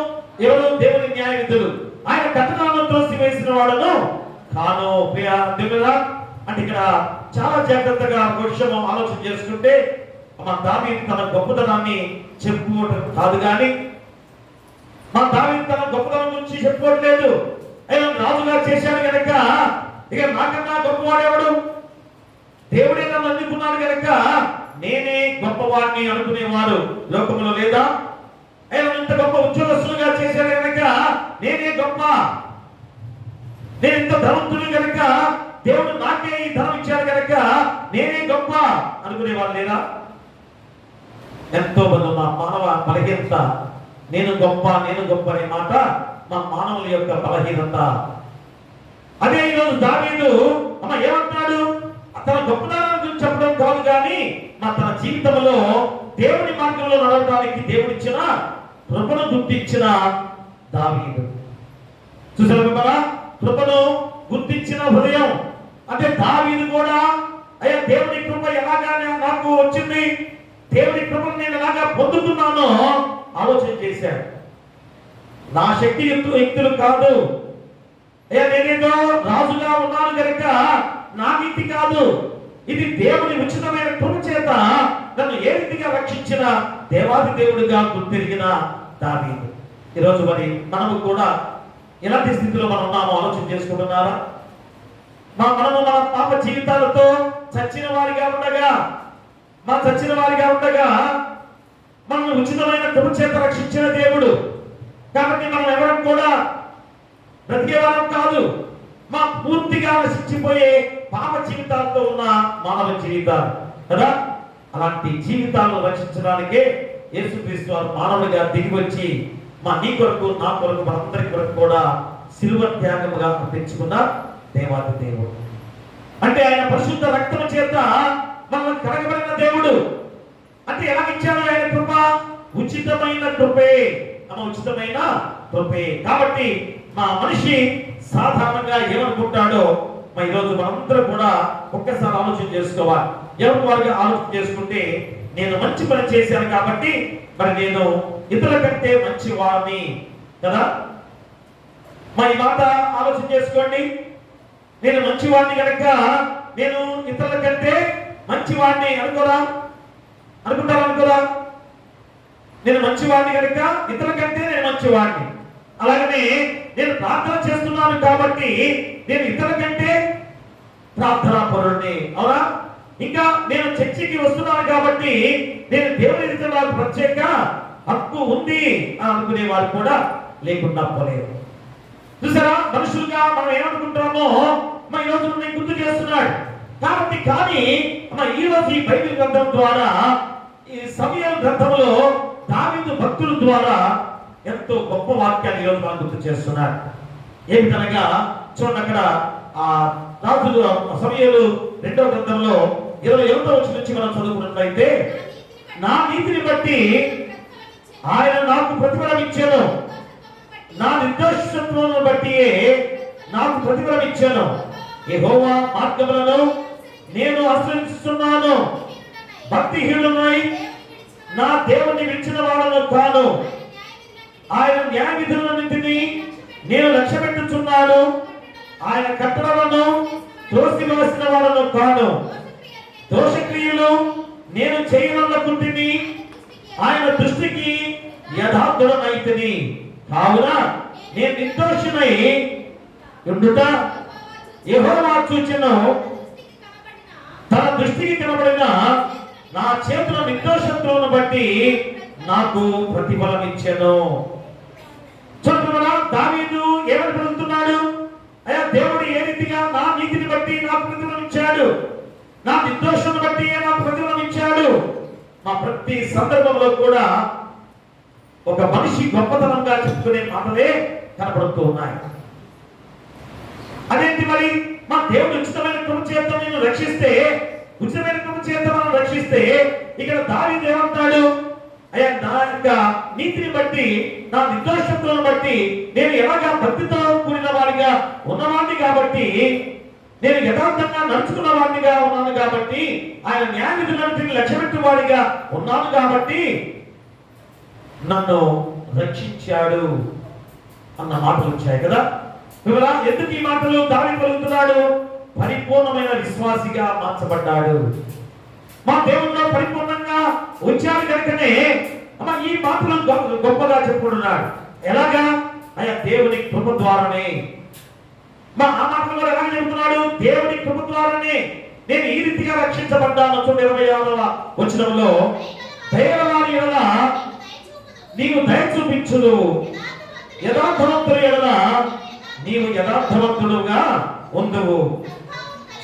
ఎవరు? దేవుని న్యాయ విధులు. ఆయన కట్టడాలను త్రోసివేసిన వాడను కాను. దేవుడా, అంటే ఇక్కడ చాలా జాగ్రత్తగా విషయం ఆలోచన చేసుకుంటే మన దావీదు తన గొప్పతనాన్ని చెప్పుకోవడం కాదు, కానీ మన దావీదు తన గొప్పతనం గురించి చెప్పుకోవట్లేదు. అయ్యా, రాజుగా చేశాడు కనుక ఇక నాకన్నా గొప్పవాడేవాడు, దేవుడే నన్ను అందుకున్నాడు కనుక నేనే గొప్పవాడిని అనుకునేవారు లోకంలో లేదా? ఆయన ఇంత గొప్ప ఉద్యోగస్తులుగా చేశాడు కనుక నేనే గొప్ప, నేను ఇంత ధనవంతుడు కనుక దేవుడు నాకే ఈ ధనం ఇచ్చాడు కనుక నేనే గొప్ప అనుకునేవారు లేదా? ఎంతో మంది మా మానవ బలహీనత, నేను గొప్ప అనే మాట మా మానవుల యొక్క బలహీనత. అదే ఈరోజు దావీదు ఏమంటాడు? తన గొప్పతనాన్ని గురించి చెప్పడం కాదు, కానీ తన జీవితంలో దేవుని మార్గంలో నడవడానికి దేవుడిచ్చిన కృపను గుర్తించిన దావీదు. చూసారు కదా, కృపను గుర్తించిన హృదయం. అంటే దావీదు కూడా అయ్యా దేవుని కృప ఎలాగా నాకు వచ్చింది, దేవుని కృపను నేను ఎలాగా పొందుతున్నానో ఆలోచన చేశాడు. నా శక్తి యుక్తులు కాదు, అయ్యా నేనేదో రాజుగా ఉన్నాను కనుక నా నీతి కాదు, ఇది దేవుని ఉచితమైన కృప చేత నన్ను ఏ రీతిగా రక్షించిన దేవాది దేవుడిగా గుర్తిరిగిన దావీదు. ఈరోజు మరి మనము కూడా ఎలాంటి స్థితిలో మనం ఉన్నామో ఆలోచన చేసుకుంటున్నారా? మనము మన పాప జీవితాలతో చచ్చిన వారిగా ఉండగా మనల్ని ఉచితమైన కృప చేత రక్షించిన దేవుడు. కాబట్టి మనం ఎవరం కూడా బ్రతికేవారం కాదు. పూర్తిగా నశించిపోయే పాప జీవితాలతో ఉన్న మానవ జీవితాలు కదా. అలాంటి జీవితాలను రక్షించడానికే యేసుక్రీస్తు వారు మానవుడిగా దిగి వచ్చి నీ కొరకు నా కొరకు మనందరి కొరకు కూడా శిలువ త్యాగముగా పెంచుకున్న దేవాది దేవుడు. అంటే ఆయన పరిశుద్ధ రక్తము చేత మనల్ని కడగబడిన దేవుడు. అంటే ఎలా ఇచ్చాడు ఆయన కృప? ఉచితమైన కృపే, ఉచితమైన కృపే. కాబట్టి మనిషి సాధారణంగా ఏమనుకుంటాడో ఈరోజు మనందరూ కూడా ఒక్కసారి ఆలోచన చేసుకోవాలి. ఎవరి వారిగా ఆలోచన చేసుకుంటే, నేను మంచి పని చేశాను కాబట్టి మరి నేను ఇతరుల కంటే మంచి వాడిని కదా. ఈ మాట ఆలోచన చేసుకోండి. నేను మంచివాడిని కనుక నేను ఇతరుల కంటే మంచివాడిని అనుకోరా? అనుకుంటారా? నేను మంచివాడిని కనుక ఇతరుల కంటే నేను మంచివాడిని. అలాగనే నేను ప్రార్థన చేస్తున్నాను కాబట్టి నేను ఇతరుల కంటే ప్రార్థనా పరుడిని, అవునా? ఇంకా నేను చర్చికి వస్తున్నాను కాబట్టి నేను దేవుని ఎదుట నాకు ప్రత్యేక హక్కు ఉంది అని అనుకునే వారు కూడా లేకుండా పోలేదు. చూసారా, మనుషులుగా మనం ఏమనుకుంటామో ఈ రోజు నేను గుర్తు చేస్తున్నాడు. కాబట్టి కానీ ఈ రోజు ఈ బైబిల్ గ్రంథం ద్వారా, ఈ సమూయేలు గ్రంథంలో దావీదు భక్తుల ద్వారా ఎంతో గొప్ప వాక్యాన్ని ఈ రోజు మనం గుర్తు చేస్తున్నాడు. ఏమిటనగా చూడండి, అక్కడ ఆ రాజులు సమూయేలు 2వ గ్రంథంలో 21వ వచనం నుంచి మనం చదువుకున్నట్లయితే, నా నీతిని బట్టి ఆయన నాకు ప్రతిఫలం ఇచ్చాను, నా నిర్దోషత్వమును బట్టి నాకు ప్రతిఫలం ఇచ్చాను. యెహోవా మార్గములను నేను ఆశ్రయిస్తున్నాను, భక్తిహీనుడనై నా దేవుని విడిచిన వాడను కాను. ఆయన న్యాయ విధులన్నింటినీ నేను లక్ష్యపెట్టుచున్నాను, ఆయన కట్టడలను త్రోసివేసిన వాడను కాను. దోషక్రియలు నేను చేయననుకుంటుని, ఆయన దృష్టికి యథార్థుడనైతిని. కావున నేను నిర్దోషినై ఉండుట యెహోవా చూచెను, తన దృష్టికి కనబడిన నా చేతుల నిర్దోషత్వమును బట్టి నాకు ప్రతిఫలం ఇచ్చెను. చూడమా, దావీదు ఏమని పలుకుతున్నాడు? అయ్యా, దేవుడు ఏ రీతిగా నా నీతిని బట్టి నాకు ప్రతిఫలం ఇచ్చాడు, నా నిర్దోషాన్ని బట్టి నాకు ప్రతిఫలం ఇచ్చాడు. ప్రతి సందర్భంలో కూడా ఒక మనిషి గొప్పతనంగా చెప్పుకునే మాటలే కనబడుతూ ఉన్నాయి. అదేంటి మరి? దేవుడు ఉచితమైన కృప చేత నేను రక్షిస్తే, ఉచితమైన కృప చేత మనం రక్షిస్తే, ఇక్కడ దావీదు ఏమంటాడు? అయ్యా, నా యొక్క నీతిని బట్టి, నా నిర్దోషత్వాన్ని బట్టి నేను ఎలాగా భక్తితో కూడిన వాడిగా ఉన్నవాడిని కాబట్టి, నేను యథార్థంగా నడుచుకున్న వాడిగా ఉన్నాను కాబట్టి, ఆయన న్యాయ విధులన్నింటినీ లక్ష్యపెట్టు వాడిగా ఉన్నాను కాబట్టి నన్ను రక్షించాడు అన్న మాటలు వచ్చాయి కదా. ఎందుకు ఈ మాటలు దావీదు పలుకుతున్నాడు? పరిపూర్ణమైన విశ్వాసిగా మార్చబడ్డాడు, దేవునిలో పరిపూర్ణంగా వచ్చాడు కనుకనే ఈ మాటలు గొప్పగా చెప్పుకుంటున్నాడు. ఎలాగా? అయ్యా, దేవుని కృప ద్వారానే. ఆ మాటలు కూడా ఎలా చెబుతున్నాడు? దేవుని కృప ద్వారానే నేను ఈ రీతిగా రక్షించబడ్డాను. 26వ వచనంలో, దయగలవారి ఎడల నీవు దయ చూపించుదు, యథార్థవంతుల ఎడల నీవు యథార్థవంతుడుగా ఉండువు,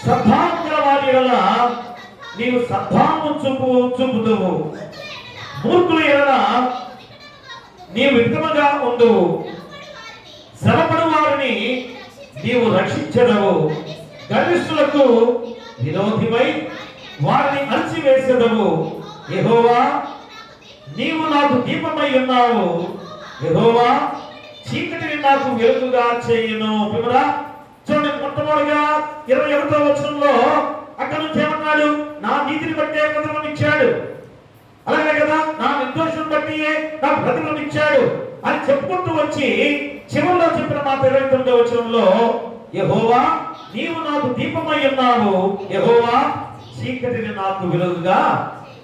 సద్భావం గల వారి ఎడల నీవు సద్భావం చూపుదువు, మూర్ఖుల ఎడల నీవు విధముగా ఉండువు, శ్రమపడు వారిని నీవు రక్షించదవు, గర్విష్ఠులకు విరోధివై వారిని అణచివేసెదవు. యెహోవా, నీవు నాకు దీపమై ఉన్నావు, యెహోవా చీకటిని నాకు వెలుగుగా చేయును. చూడండి, మొట్టమొదటిగా 21వ వచనంలో అక్కడ నుంచి ఏమన్నాడు? నా నీతిని బట్టే ప్రతిఫలం ఇచ్చాడు, అలాగే కదా, నా నిర్దోషం బట్టి నాకు ప్రతిఫలం ఇచ్చాడు అని చెప్పుకుంటూ వచ్చి చివరిలో చెప్పిన మాట 29వ వచనంలో, యెహోవా నీవు నాకు దీపమై ఉన్నావు, యెహోవా చీకటిని నాకు వెలుగుగా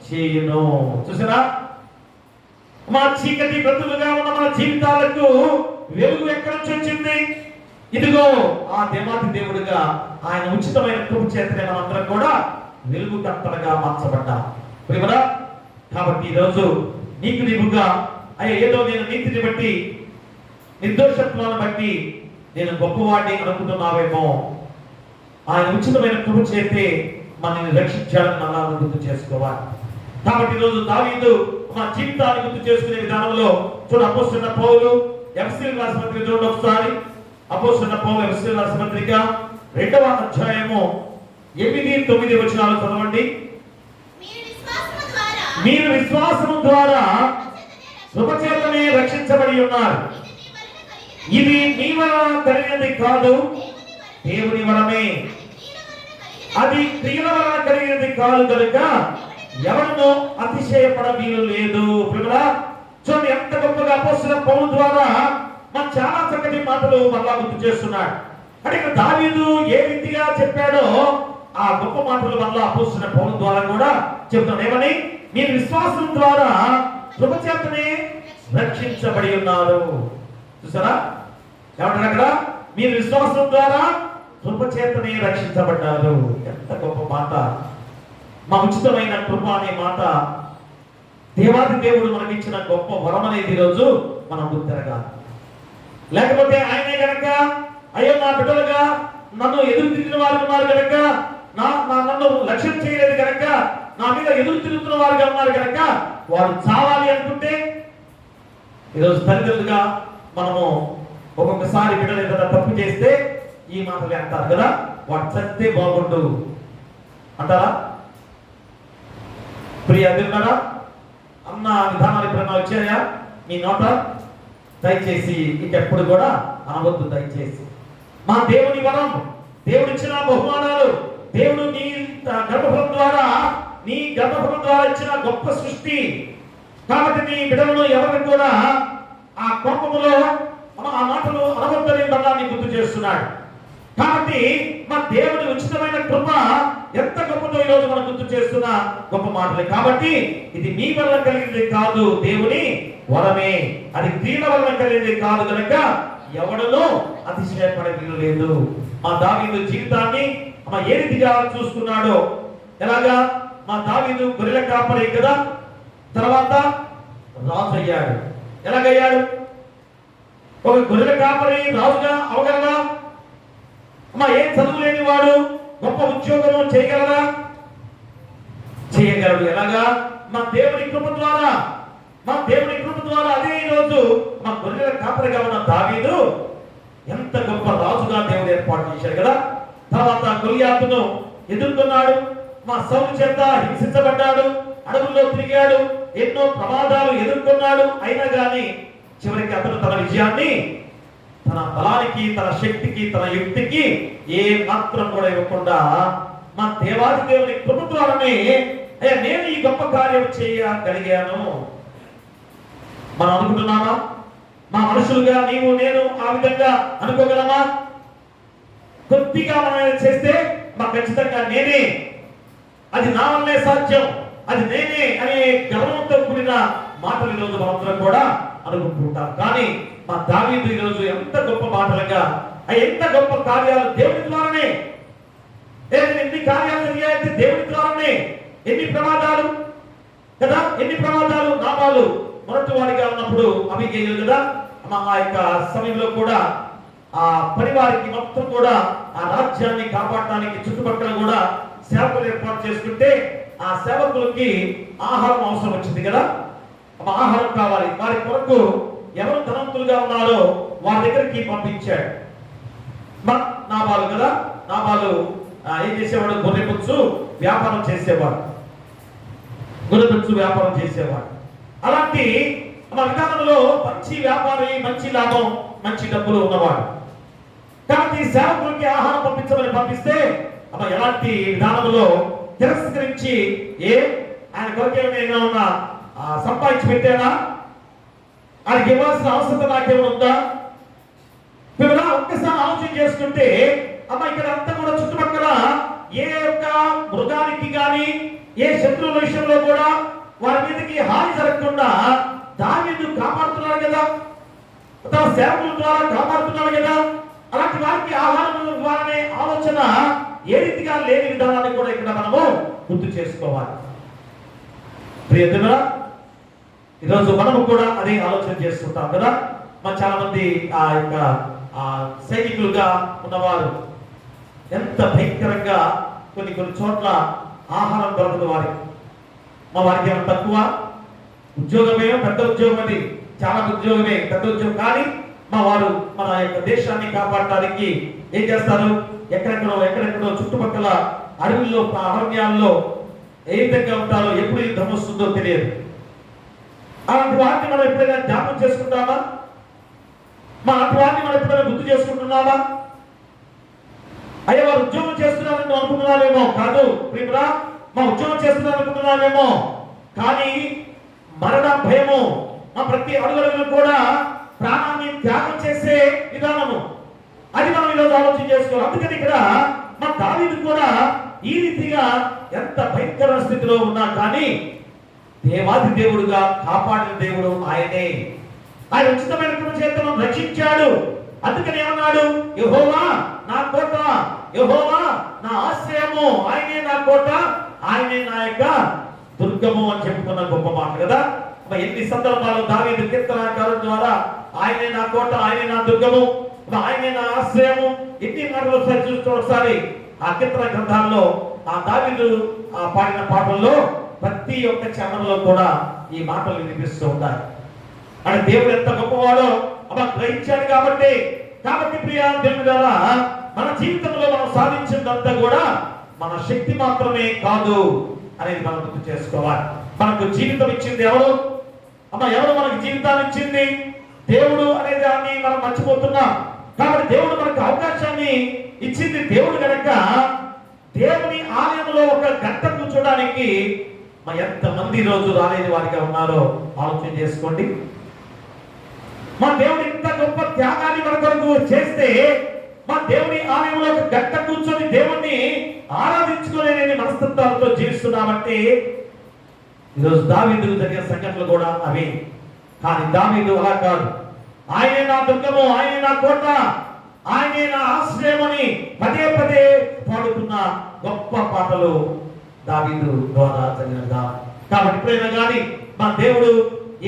చేయును. చూసారా, చీకటి బ్రతుకుగా ఉన్న మన జీవితాలకు వెలుగు ఎక్కడి నుంచి వచ్చింది? ఇదిగో ఆ దేవాది దేవుడిగా ఆయన ఉచితమైన కృప చేతనే మనందరం కూడా వెలుగు కర్తలుగా మార్చబడ్డాం. కాబట్టి ఈరోజు నీకు నీవుగా అయ్యా, ఏదో నేను నీతిని బట్టి, నిర్దోషత్వాన్ని బట్టి నేను గొప్పవాడిని అనుకుంటున్నావేమో. ఆయన ఉచితమైన కృప చేతే మనల్ని రక్షించాలని మళ్ళా గుర్తు చేసుకోవాలి. కాబట్టి ఈరోజు దావీదు మన జీవితాన్ని గుర్తు చేసుకునే విధానంలో చూడ అపోస్తలుడైన పౌలు ఎఫెసీయులకు రాసిన పత్రిక చూడండి ఒకసారి. అపోస్తలుడైన పౌలు ఎఫెసీయులకు రాసిన పత్రిక 2వ అధ్యాయము 8-9 వచనాలు చదవండి. మీరు విశ్వాసము ద్వారా కృపచేతనే రక్షించబడి ఉన్నారు. ఇది మీ వలన కలిగినది కాదు, దేవుని వలనే. అది క్రియల వలన కలిగినది కాదు కనుక ఎవరినో అతిశయపడ వీలు లేదు. చూడండి ఎంత గొప్పగా అపోస్తలుడైన పౌలు ద్వారా మనం చాలా చక్కటి మాటలు మళ్ళా గుర్తు చేస్తున్నాడు. అంటే ఇక్కడ దావీదు ఏ రీతిగా చెప్పాడో ఆ గొప్ప మాటలు మళ్ళా అపోస్తలుడైన పౌలు ద్వారా కూడా చెప్తున్నాడు. ఏమని? మీరు విశ్వాసం ద్వారా కృపచేతనే రక్షించబడి ఉన్నారు. చూసారా ఏమంటారు అక్కడ? మీరు విశ్వాసం ద్వారా కృపచేతనే రక్షించబడ్డారు. ఎంత గొప్ప మాట! మా ఉచితమైన కృప అనే మాట దేవాది దేవుడు మనకిచ్చిన గొప్ప వరం అనేది ఈరోజు మనం గుర్తెరగాలి. లేకపోతే ఆయనే గనక అయ్యో నా బిడ్డలుగా నన్ను ఎదురు తిరిగిన వారు ఉన్నారు కనుక, నన్ను లక్ష్యం చేయలేదు కనుక, నా మీద ఎదురు తిరుగుతున్న వారుగా ఉన్నారు కనుక వారు చావాలి అనుకుంటే, ఈరోజు తల్లిదండ్రులుగా మనము ఒక్కొక్కసారి బిడ్డలు ఏదైనా తప్పు చేస్తే ఈ మాటలు అంటారు కదా, వాడు చస్తే బాగుండు అంటారా? ప్రియ అదిన్నారా అన్న విధానాలు ఎప్పుడన్నా వచ్చాయా మీ నోట? దయచేసి ఇంకెప్పుడు కూడా అనవద్దు. దయచేసి మా దేవుని వరం, దేవుడిచ్చిన బహుమానాలు, దేవుడు నీ గర్భఫలం ద్వారా ఇచ్చిన గొప్ప సృష్టి. కాబట్టి నీ బిడ్డలను ఎవరిని కూడా ఆ కోపములో ఆ మాటలు అనవద్దని బలాన్ని గుర్తు చేస్తున్నాడు. కాబట్టి మా దేవుని ఉచితమైన కృప ఎంత గొప్పదో ఈరోజు మనం గుర్తు చేస్తున్న గొప్ప మాటలే. కాబట్టి ఇది మీ వల్ల కలిగింది కాదు, దేవుని వరమే. అది క్రియల వల్ల కలిగింది కాదు కనుక ఎవడనో అతిశయపడే వీలు లేదు. మా దావీదు జీవితాన్ని ఏ రీతిగా చూసుకున్నాడో, ఎలాగా మా దావీదు గొర్రెల కాపరి కదా, తర్వాత రాజు అయ్యాడు. ఎలాగయ్యాడు? ఒక గొర్రెల కాపరి రాజుగా అవగలరా? ఏం చదువు లేని వాడు గొప్ప ఉద్యోగము చేయగలరా? చేయగలడు. ఎలాగా? మా దేవుని కృప ద్వారా. అదే ఈరోజు మా గొర్రెల కాపరిగా ఉన్న దావీదు ఎంత గొప్ప రాజుగా దేవుడు ఏర్పాటు చేశాడు కదా. తర్వాత గొలియాతును ఎదుర్కొన్నాడు, మా సౌలు చేత హింసించబడ్డాడు, అడవుల్లో తిరిగాడు, ఎన్నో ప్రమాదాలు ఎదుర్కొన్నాడు. అయినా కానీ చివరికి అతను తన విజయాన్ని తన బలానికి, తన శక్తికి, తన యుక్తికి ఏ మాత్రం కూడా ఇవ్వకుండా మా దేవాది దేవుని కృప ద్వారానే అయ్యా నేను ఈ గొప్ప కార్యం చేయగలిగాను. మనం అనుకుంటున్నామా? మా మనుషులుగా నీవు నేను ఆ విధంగా అనుకోగలమా? కొద్దిగా మనం చేస్తే మా ఖచ్చితంగా నేనే, అది నా వల్లే సాధ్యం, అది నేనే అనే గర్వంతో కూడిన మాటలు ఈరోజు మనందరం కూడా అనుకుంటుంటాం. కానీ మా దావీదు ఈరోజు ఎంత గొప్ప మాటలుగా, ఎంత గొప్ప కార్యాలు దేవుని ద్వారానే. ఎన్ని కార్యాలు జరిగాయంటే దేవుని ద్వారానే. ఎన్ని ప్రమాదాలు కదా, ఎన్ని ప్రమాదాలు. నాబాలు మొదటి వాడిగా ఉన్నప్పుడు అబిగయీలు కదా, ఆ యొక్క సమయంలో కూడా ఆ పరివారికి మొత్తం కూడా ఆ రాజ్యాన్ని కాపాడటానికి చుట్టుపక్కల కూడా సేవకులు ఏర్పాటు చేసుకుంటే ఆ సేవకులకి ఆహారం అవసరం వచ్చింది కదా, ఆహారం కావాలి. వారి కొరకు ఎవరు ధనవంతులుగా ఉన్నారో వారి దగ్గరికి పంపించాడు. నాబాలు కదా, నాబాలు ఏం చేసేవాడు? గొర్రెపుచ్చు వ్యాపారం చేసేవాడు. అలాంటి విధానంలో మంచి వ్యాపారి, మంచి లాభం, మంచి డబ్బులు ఉన్నవాడు. కాబట్టి సేవకులకి ఆహారం పంపిస్తే ఎలాంటి విధానంలో తిరస్కరించి ఆయన కొరకేమైనా సంపాదించి పెట్టాడా? ఆయనకి ఇవ్వాల్సిన అవసరం నాకేమైనా ఉందా? ఒక్కసారి ఆలోచన చేసుకుంటే ఇక్కడ అంతా కూడా చుట్టుపక్కల ఏ ఒక్క మృగానికి కానీ ఏ శత్రువుల విషయంలో కూడా వారి మీదకి హాని జరగకుండా దావీదు కాపాడుతున్నాడు కదా, తన సేవకుల ద్వారా కాపాడుతున్నాడు కదా. అలాంటి వారికి ఆహారం ఇవ్వాలనే ఆలోచన ఏ రీతిగా లేని విధానాన్ని కూడా ఇక్కడ మనము గుర్తు చేసుకోవాలి. ప్రియతమా, ఈరోజు మనము కూడా అదే ఆలోచన చేస్తుంటాం కదా. చాలా మంది ఆ యొక్క సైనికులుగా ఉన్నవారు ఎంత భయంకరంగా కొన్ని చోట్ల ఆహారం దొరకదు వారికి. మా వారికి ఏమైనా తక్కువ ఉద్యోగమే, పెద్ద ఉద్యోగం, అది చాలా ఉద్యోగమే, పెద్ద ఉద్యోగం. కానీ మా వారు మన యొక్క దేశాన్ని కాపాడటానికి ఏం చేస్తారు, ఎక్కడెక్కడో చుట్టుపక్కల అడవుల్లో, అరణ్యాల్లో ఏ విధంగా ఉంటారో, ఎప్పుడు యుద్ధం వస్తుందో తెలియదు. అలాంటి వారిని మనం ఎప్పుడైనా జ్ఞాపకం చేసుకుంటామా? అలాంటి వారిని మనం ఎప్పుడైనా గుర్తు చేసుకుంటున్నామా? అయ్యా వారు ఉద్యోగం చేస్తున్నారని నువ్వు అనుకుంటున్నావేమో. కాదు ప్రియుడా, మా ఉద్యోగం చేస్తున్నారు అనుకుంటున్నావేమో, కానీ మరణ భయము మా ప్రతి అడుగులను కూడా ప్రాణాన్ని త్యాగం చేసే విధానము, అది మనం ఈరోజు ఆలోచన చేసుకోవాలి. అందుకని ఇక్కడ మా దావీదు కూడా ఈ రీతిగా ఎంత భయంకర స్థితిలో ఉన్నా కానీ దేవాది దేవుడుగా కాపాడిన దేవుడు ఆయనే. ఆయన ఉచితమైన కృప చేత రక్షించాడు. అందుకని ఏమన్నాడు, యెహోవా నా కోట, యెహోవా నా ఆశ్రయము, ఆయనే నా కోట, ఆయనే నా యొక్క దుర్గము అని చెప్పుకున్న గొప్ప మాట కదా. ఎన్ని సందర్భాలు దావీదు కీర్తనకారుల ద్వారా ఆయనే నా కోట, ఆయనే నా దుర్గము, ఆయనే నా ఆశ్రయము, ఎన్ని మాటలు చూస్తూ ఒకసారి ఆ కీర్తన గ్రంథాల్లో ఆ దావీదు ఆ పాడిన పాటల్లో ప్రతి ఒక్క చరణంలో కూడా ఈ మాటలు వినిపిస్తూ ఉంటాయి. అంటే దేవుడు ఎంత గొప్పవాడో అలా గ్రహించాడు. కాబట్టి ప్రియా దేవుని ద్వారా మన జీవితంలో మనం సాధించినంతా కూడా మన శక్తి మాత్రమే కాదు అనేది మనం గుర్తు చేసుకోవాలి. మనకు జీవితం ఇచ్చింది ఎవరు? ఎవరు మనకు జీవితాన్ని ఇచ్చింది? దేవుడు అనే దాన్ని మనం మర్చిపోతున్నాం. కాబట్టి దేవుడు మనకు అవకాశాన్ని ఇచ్చింది దేవుడు కనుక దేవుని ఆలయంలో ఒక గంట కూర్చోడానికి ఎంతమంది రోజు రాలేని వారిగా ఉన్నారో ఆలోచన చేసుకోండి. మా దేవుడు ఇంత గొప్ప త్యాగాన్ని మన కొరకు చేస్తే మా దేవుని ఆలయంలో ఒక గంట కూర్చొని దేవుణ్ణి ఆరాధించుకునే మనస్తత్వాలతో జీవిస్తున్నామంటే ఈరోజు దావీదు జరిగిన సంఘటనలు కూడా అవి. కానీ దావీదు అలా కాదు. ఆయనే నా దుర్గము, ఆయనే నా కోట, ఆయనే నా ఆశ్రయమని పదే పదే పాడుతున్న గొప్ప పాటలు దావీదు ద్వారా జరిగినదా. కాబట్టి ఎప్పుడైనా కానీ మా దేవుడు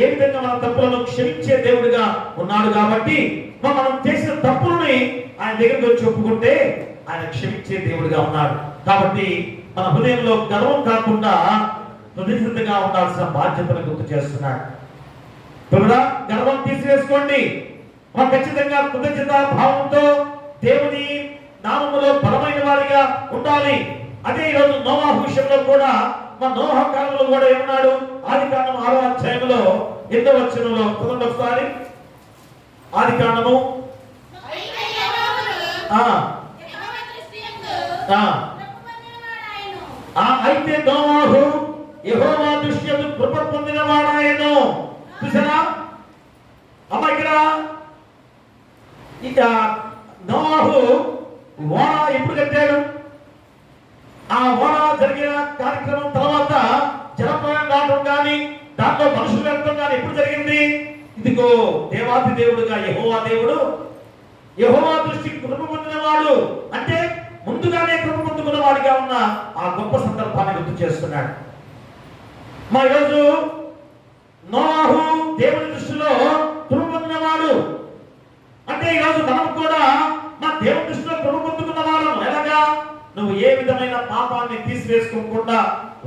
ఏ విధంగా మన తప్పులను క్షమించే దేవుడిగా ఉన్నాడు. కాబట్టి మనం చేసిన తప్పులని ఆయన దగ్గరికి వచ్చి ఒప్పుకుంటే ఆయన క్షమించే దేవుడిగా ఉన్నాడు. కాబట్టి మన హృదయంలో గర్వం కాకుండా హృదయసిద్ధంగా ఉండాల్సిన బాధ్యతను గుర్తు చేస్తున్నాడు. గర్వం తీసివేసుకోండి. ఖచ్చితంగా కృతజ్ఞత భావంతో దేవుని నామములో బలమైన వారిగా ఉండాలి. అదే ఈరోజు నోవాహు విషయంలో కూడా మా నోహ కాలంలో కూడా ఏమన్నాడు? ఆదికాండం 6వ అధ్యాయంలో 8వ వచనంలో చదవండి ఒకసారి. ఆదికాండము అయితే నోవాహు యెహోవా దృష్ట్యందు కృప పొందినవాడాయెను. చూసారా అమ్మా, ఇక నోవాహు ఓడ ఎప్పుడు కట్టాడు? ఆ ఓడ జరిగిన కార్యక్రమం తర్వాత జలప్రలయం రావడం కానీ దాంట్లో మనుషులు వెళ్ళడం కానీ ఎప్పుడు జరిగింది? ఇదిగో దేవాది దేవుడుగా యెహోవా దేవుడు, యెహోవా దృష్టికి కృప పొందినవాడు అంటే ముందుగానే కృప పొందుకున్న వాడిగా ఉన్న ఆ గొప్ప సందర్భాన్ని గుర్తు చేస్తున్నాడు. మా ఈరోజు నోవాహు దేవుని దృష్టిలో కృప పొందినవాడు అంటే ఈరోజు మనం కూడా మా దేవుని దృష్టిలో కృప పొందుకున్న వాళ్ళం. ఎలాగా? నువ్వు ఏ విధమైన పాపాన్ని తీసివేసుకోకుండా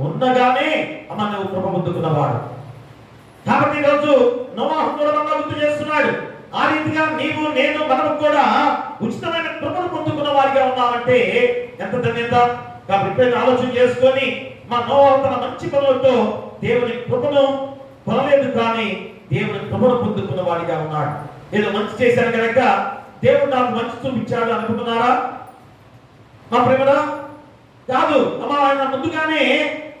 ఉండగానే నువ్వు కృప పొందుకున్నవాడు. కాబట్టి ఈరోజు నోవాహు కూడా మనం గుర్తు చేస్తున్నాడు. ఆ రీతిగా నీవు నేను మనము కూడా ఉచితమైన కృపను పొందుకున్న వారిగా ఉన్నామంటే ఎంత ధన్యత. కాబట్టి ఇప్పుడు ఆలోచన చేసుకొని మా నోవాహు తన మంచి పనులతో దేవుని కృపను పొందలేదు, కానీ దేవుని కృపను పొందుకున్న వాడిగా ఉన్నాడు. ఏదో మంచి చేశాను కనుక దేవుడు నాకు మంచి చూపించాడు అనుకుంటున్నారా? మా ప్రేమరా కాదు. ఆయన ముందుగానే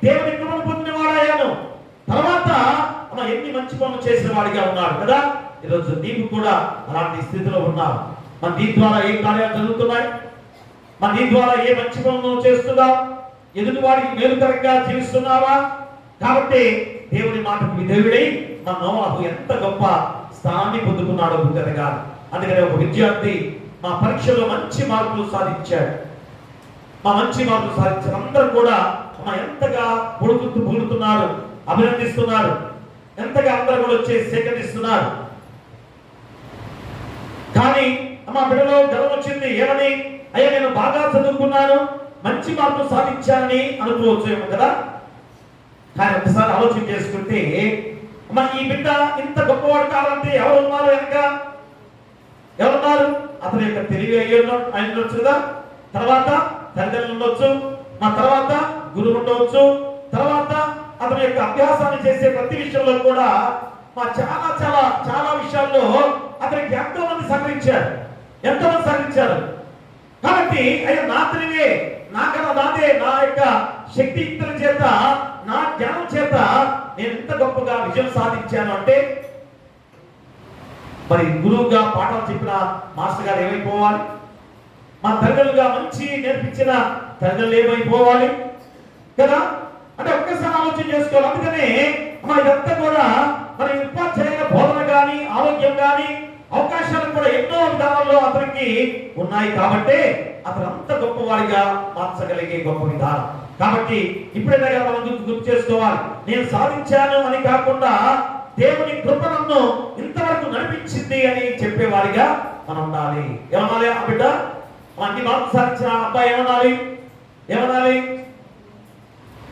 దేవుని కృపను పొందిన వాడయ్యాను. తర్వాత ఎన్ని మంచి పనులు చేసిన వాడిగా ఉన్నాడు కదా. ఈరోజు నీవు కూడా అలాంటి స్థితిలో ఉన్నావు. నీ ద్వారా ఏ కార్యాలు జరుగుతున్నాయి? నీ ద్వారా ఏ మంచి పనులు చేస్తున్నావు? ఎదుటి వాడికి మేలుకరంగా జీవిస్తున్నావా? కాబట్టి దేవుని మాటకు విధేయుడై మా నోవాహు ఎంత గొప్ప స్థానాన్ని పొందుకున్నాడో గుర్తెరగా. అందుకని ఒక విద్యార్థి మా పరీక్షలో మంచి మార్కులు సాధించాడు. మంచి మార్కులు సాధించారు. అందరూ కూడా ఎంతగా పొగుడుతున్నారు, అభినందిస్తున్నారు, ఎంతగా అందరూ కూడా వచ్చి సేకరిస్తున్నారు. కానీ బిడ్డలో గర్వం వచ్చింది. ఏమని? అయ్యా నేను బాగా చదువుకున్నాను, మంచి మార్కులు సాధించానని అనుకోవచ్చు కదా. కానీ ఒకసారి ఆలోచన చేసుకుంటే మరి ఈ బిడ్డ ఇంత గొప్పవాడు కావాలంటే ఎవరు ఉన్నారు వెనక? ఎవరున్నారు? అతని యొక్క తెలివి ఆయన ఉండొచ్చు కదా, తర్వాత తల్లిదండ్రులు ఉండొచ్చు, మా తర్వాత గురువు ఉండవచ్చు, తర్వాత అతని యొక్క అభ్యాసాన్ని చేసే ప్రతి విషయంలో కూడా మా చాలా చాలా చాలా విషయాల్లో అతనికి ఎంతో మంది సహకరించారు. కాబట్టి అయ్యా నా తెలివే నాకన్నా నాదే, నా యొక్క శక్తియుక్తుల చేత, నా జ్ఞానం చేత నేను ఎంత గొప్పగా విజయం సాధించాను అంటే మరి గురువుగా పాఠాలు చెప్పిన మాస్టర్ గారు ఏమైపోవాలి? మా తల్లిదండ్రులుగా మంచి నేర్పించిన తల్లిదండ్రులు ఏమైపోవాలి కదా. అంటే ఒక్కసారి ఆలోచన చేసుకోవాలి. అందుకనే ఇదంతా కూడా మరి ఉపాధ్యాయుల బోధన కానీ, ఆరోగ్యం కానీ, అవకాశాలు కూడా ఎన్నో విధానాల్లో అతనికి ఉన్నాయి. కాబట్టి అతను అంత గొప్పవాడిగా మార్చగలిగే గొప్ప విధానం. కాబట్టి ఇప్పుడైనా మనం గుర్తు చేసుకోవాలి, నేను సాధించాను అని కాకుండా దేవుని కృప నన్ను ఇంతవరకు నడిపించింది అని చెప్పేవారిగా మనం ఉండాలి. ఏమనాలి? ఆ బిడ్డ అన్ని మార్కులు సాధించిన అబ్బాయి ఏమనాలి?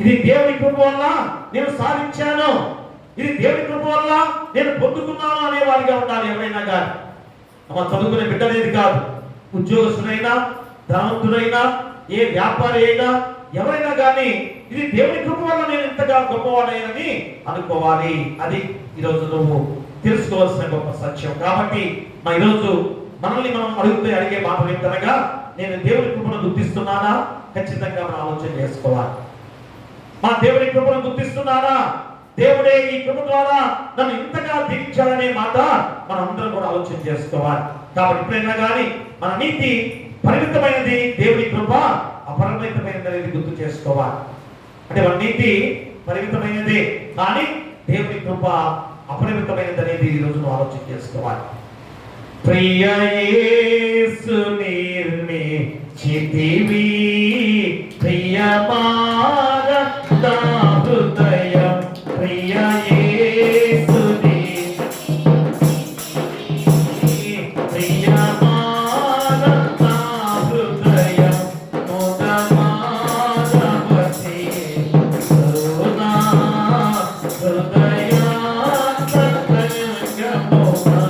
ఇది దేవుని కృప వల్ల నేను సాధించాను, ఇది దేవుని కృప వల్ల నేను పొందుకున్నాను అనే వారిగా ఉండాలి. ఎవరైనా కానీ చదువుకునే బిడ్డ అనేది కాదు, ఉద్యోగస్తుడైనా, ధనవంతుడైనా, ఏ వ్యాపారి అయినా, ఎవరైనా కానీ ఇది దేవుని కృప వల్ల నేను ఇంతగా గొప్పవాడైనని అనుకోవాలి. అది ఈరోజు నువ్వు తెలుసుకోవాల్సిన గొప్ప సత్యం. కాబట్టి ఈరోజు మనల్ని మనం అడిగే మాట ఏంటనగా, నేను దేవుని కృపను గుర్తిస్తున్నానా? ఖచ్చితంగా మనం ఆలోచన చేసుకోవాలి. మా దేవుని కృపను గుర్తిస్తున్నానా? దేవుడే ఈ కృప ద్వారా నన్ను ఇంతగా దీవించాలనే మాట మనం అందరం కూడా ఆలోచన చేసుకోవాలి. కాబట్టి ఎప్పుడైనా కానీ మన నీతి పరిమితమైనది, దేవుని కృప అపరిమితమైనది అనేది గుర్తు చేసుకోవాలి. అంటే మన నీతి పరిమితమైనది, కానీ దేవుని కృప అపరిమితమైనది అనేది ఈ రోజు ఆలోచన చేసుకోవాలి. ప్రియ యేసు నిర్మించితివి ప్రియమార నా హృదయం, ప్రియ యేసు ప్రియమార నా హృదయం, ముదమారవతి కరుణా హృదయాంతరంగమునా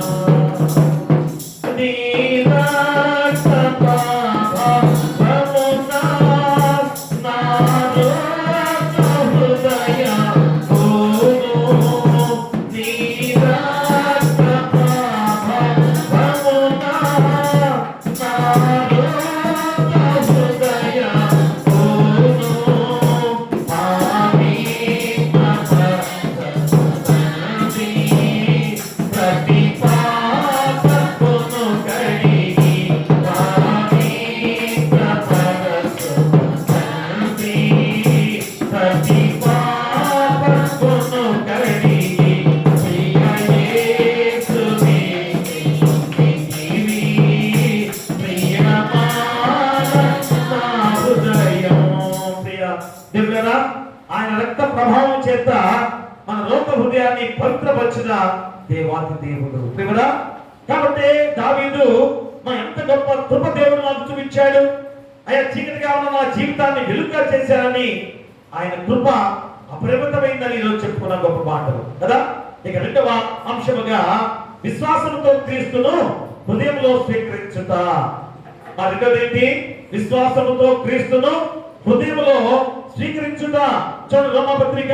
ఆయన రక్త ప్రభావం చేత మన లోక హృదయాన్ని పవిత్రపరిచిన దేవాది దేవుడు. కాబట్టి దావీదు ఎంత గొప్ప కృప దేవుడు నాకు చూపించాడు, ఆయన చీకటిగా ఉన్న నా జీవితాన్ని వెలుగుగా చేశారని ఆయన కృప అపరిమితమైందని ఈరోజు చెప్పుకున్న గొప్ప మాటలు కదా. ఇక రెండవ అంశముగా విశ్వాసంతో క్రీస్తును హృదయంలో స్వీకరించుట. ఆ రెండవది ఏంటి? విశ్వాసముతో క్రీస్తును హృదయంలో స్వీకరించుట. చూడండి, రోమపత్రిక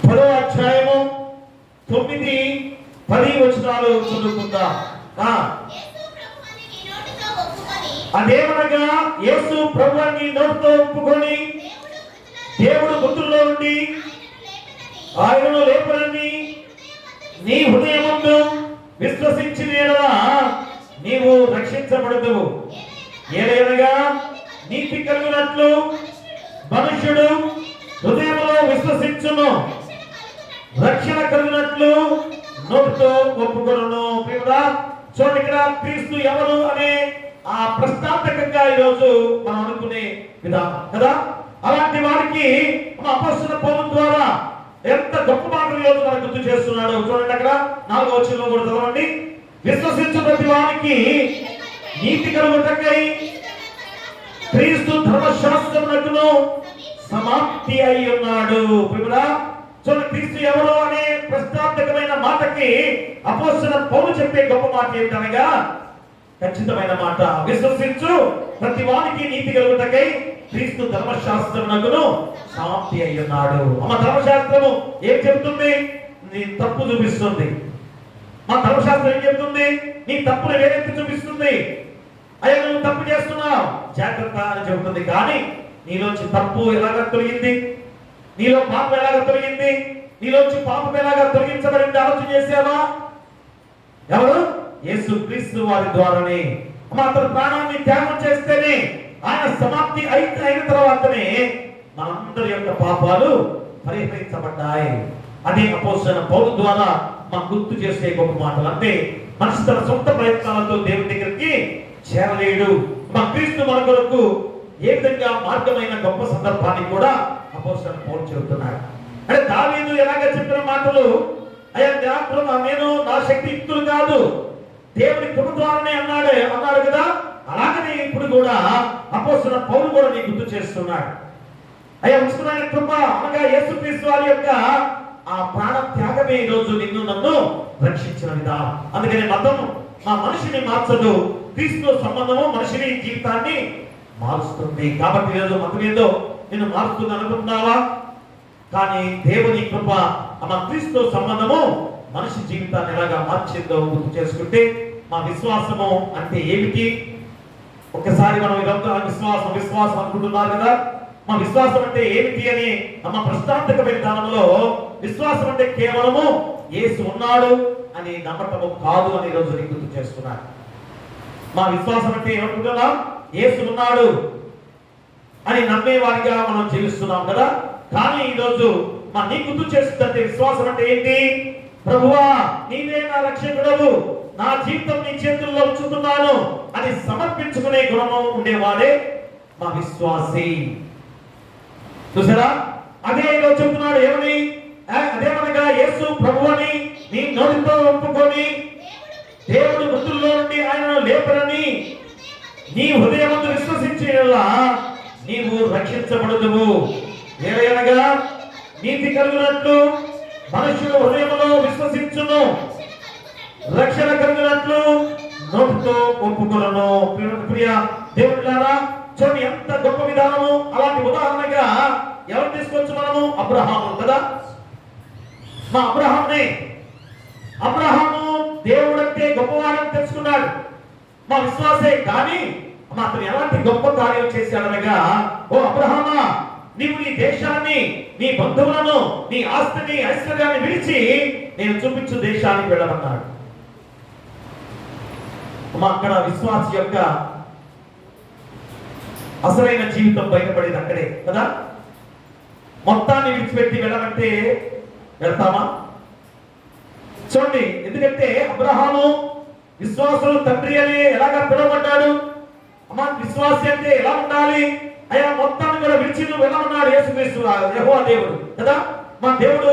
10వ అధ్యాయము 9-10 వచనాలు చదువుకుందాం. అదేమనగా యేసు ప్రభువుని నోటితో ఒప్పుకొని దేవుడు మృతుల్లో నుండి ఆయనను లేపనని నీ హృదయమందు విశ్వసించిన యెడల నీవు రక్షించబడదువు. ఏలయనగా నీతి కలిగినట్లు మనుష్యుడు హృదయంలో విశ్వసించును, రక్షణ కలిగినట్లు నోటితో ఒప్పుకొనును. చూడండి, ఇక్కడ క్రీస్తు ఎవరు అనే ఆ ప్రశ్నార్థకంగా ఈరోజు మనం అనుకునే విధానం కదా. అలాంటి వారికి అపొస్తలుల పౌలు ద్వారా ఎంత గొప్ప మాటలు ఈరోజు మనకు గుర్తు చేస్తున్నాడు. చూడండి, అక్కడ 4వ వచనంలో కూడా చదవండి. విశ్వసించు ప్రతి వారికి నీతి కలుగుటకై క్రీస్తు ధర్మశాస్త్రమునకును సమాప్తి అయి ఉన్నాడు. ప్రియులా, చూడండి, క్రీస్తు ఎవరు అనే ప్రశ్నార్థకమైన మాటకి అపోస్తలుడైన పౌలు చెప్పే గొప్ప మాట ఏంటనగా ఖచ్చితమైన మాట, విశ్వసించు ప్రతి వానికి నీతి కలుగుటకై క్రీస్తు ధర్మశాస్త్రమునకును సమాప్తి అయి ఉన్నాడు. అమ్మ, ధర్మశాస్త్రము ఏం చెబుతుంది? నీ తప్పు చూపిస్తుంది. మా ధర్మశాస్త్రం ఏం చెబుతుంది? నీ తప్పును వేరెత్తి చూపిస్తుంది. అయ్యా, నువ్వు తప్పు చేస్తున్నావు, జాగ్రత్త అని చెబుతుంది. కానీ నీలోంచి తప్పు ఎలాగ తొలగింది? నీలో పాపం ఎలాగ తొలగింది? నీలోంచి పాపం ఎలాగ తొలగించబడింది ఆలోచన చేసావా? ఎవరు? యేసు క్రీస్తు వారి ద్వారానే. అతను ప్రాణాన్ని త్యాగం చేస్తేనే, ఆయన సమాప్తి అయిన తర్వాతనే మనందరి యొక్క పాపాలు పరిహరించబడ్డాయి. అదే అపోస్తలుడైన పౌలు ద్వారా మనం గుర్తు చేసే గొప్ప మాటలు. అంటే మనిషి తన సొంత ప్రయత్నాలతో దేవుని దగ్గరికి చేరలేడు. మన క్రీస్తు మన కొరకు ఏ విధంగా మార్గమైన గొప్ప సందర్భాన్ని కూడా అపోస్తలుడైన పౌలు చెబుతున్నాడు. అంటే దావీదు ఎలాగ చెప్పిన మాటలు, అయ్యా నేను నా శక్తి యుక్తులు కాదు, దేవుని కృప ద్వారానే అన్నాడు కదా. అలాగనే ఇప్పుడు కూడా అపోస్తలుడైన పౌలు కూడా నీకు గుర్తు చేస్తున్నాడు. అయ్యా, ఉచితమైన కృప అనగా యేసుక్రీస్తు వారి యొక్క ఆ ప్రాణ త్యాగమే ఈ రోజు నిన్ను నన్ను రక్షించిన విధానం. అందుకని మతం మా మనిషిని మార్చదు, క్రీస్తు సంబంధము మనిషిని జీవితాన్ని మారుస్తుంది. కాబట్టి ఈరోజు మతం ఏదో నిన్ను మారుస్తుంది అనుకుంటున్నావా? కానీ దేవుని కృప మన క్రీస్తు సంబంధము మనిషి జీవితాన్ని ఎలాగా మార్చిందో గుర్తు చేసుకుంటే, మా విశ్వాసము అంటే ఏమిటి? ఒక్కసారి మనం ఇదంతా విశ్వాసం అనుకుంటున్నారు కదా. మా విశ్వాసం అంటే ఏమిటి అని మన ప్రశ్నార్థకమైన విధానంలో, విశ్వాసం అంటే కేవలము యేసు ఉన్నాడు అని నమ్మటము కాదు అని ఈరోజు నీకు గుర్తు చేస్తున్నాను. మా విశ్వాసం అంటే ఏమనుకుంటున్నాం? యేసు ఉన్నాడు అని నమ్మేవారిగా మనం జీవిస్తున్నాం కదా. కానీ ఈరోజు నీకు గుర్తు చేస్తుందంటే విశ్వాసం అంటే ఏంటి? ప్రభువా, నీవే నా రక్షకుడవు, నా జీవితం నీ చేతుల్లో ఉంచుతున్నాను అని సమర్పించుకునే గుణము ఉండేవాడే మా విశ్వాసి. చూసారా? అదే ఈరోజు చెబుతున్నాడు. ఏమని? అదేమనగా యేసు ప్రభువని నీ నోటితో ఒప్పుకొని దేవుడు మృతుల్లో నుండి ఆయనను లేపనని నీ హృదయమందు విశ్వసించేలా నీవు రక్షించబడుదువు. ఏలయనగా నీతి కలుగునట్లు మనుషుడు హృదయములో విశ్వసించును, రక్షణ కలుగునట్లు నోటితో ఒప్పుకొనును. ప్రియ దేవుడిలారా, చూడండి ఎంత గొప్ప విధానము. అలాంటి ఉదాహరణగా ఎవరు తీసుకోవచ్చు మనము? అబ్రహాము కదా. మా అబ్రహాము దేవుడంటే గొప్పవాడని తెలుసుకున్నాడు, మా విశ్వాసే. కానీ అతను ఎలాంటి గొప్ప కార్యం చేశాడనగా, ఓ అబ్రహామా, నీవు నీ దేశాన్ని, నీ బంధువులను, నీ ఆస్తిని, ఐశ్వర్యాన్ని విడిచి నేను చూపించు దేశానికి వెళ్ళమన్నాడు. అక్కడ విశ్వాస యొక్క అసలైన జీవితం బయటపడేది అక్కడే కదా. మొత్తాన్ని విడిచిపెట్టి వెళ్ళమంటే వెళ్తామా? చూడండి, ఎందుకంటే అబ్రహాము విశ్వాసులు తండ్రి అని ఎలాగా పిలువబడ్డాడు. అమ్మా, విశ్వాసి అంటే ఎలా ఉండాలి? అయ్యా, మొత్తాన్ని కూడా విడిచి నువ్వు వెళ్ళమన్నాడు యేసుక్రీస్తు యెహోవా దేవుడు కదా. మా దేవుడు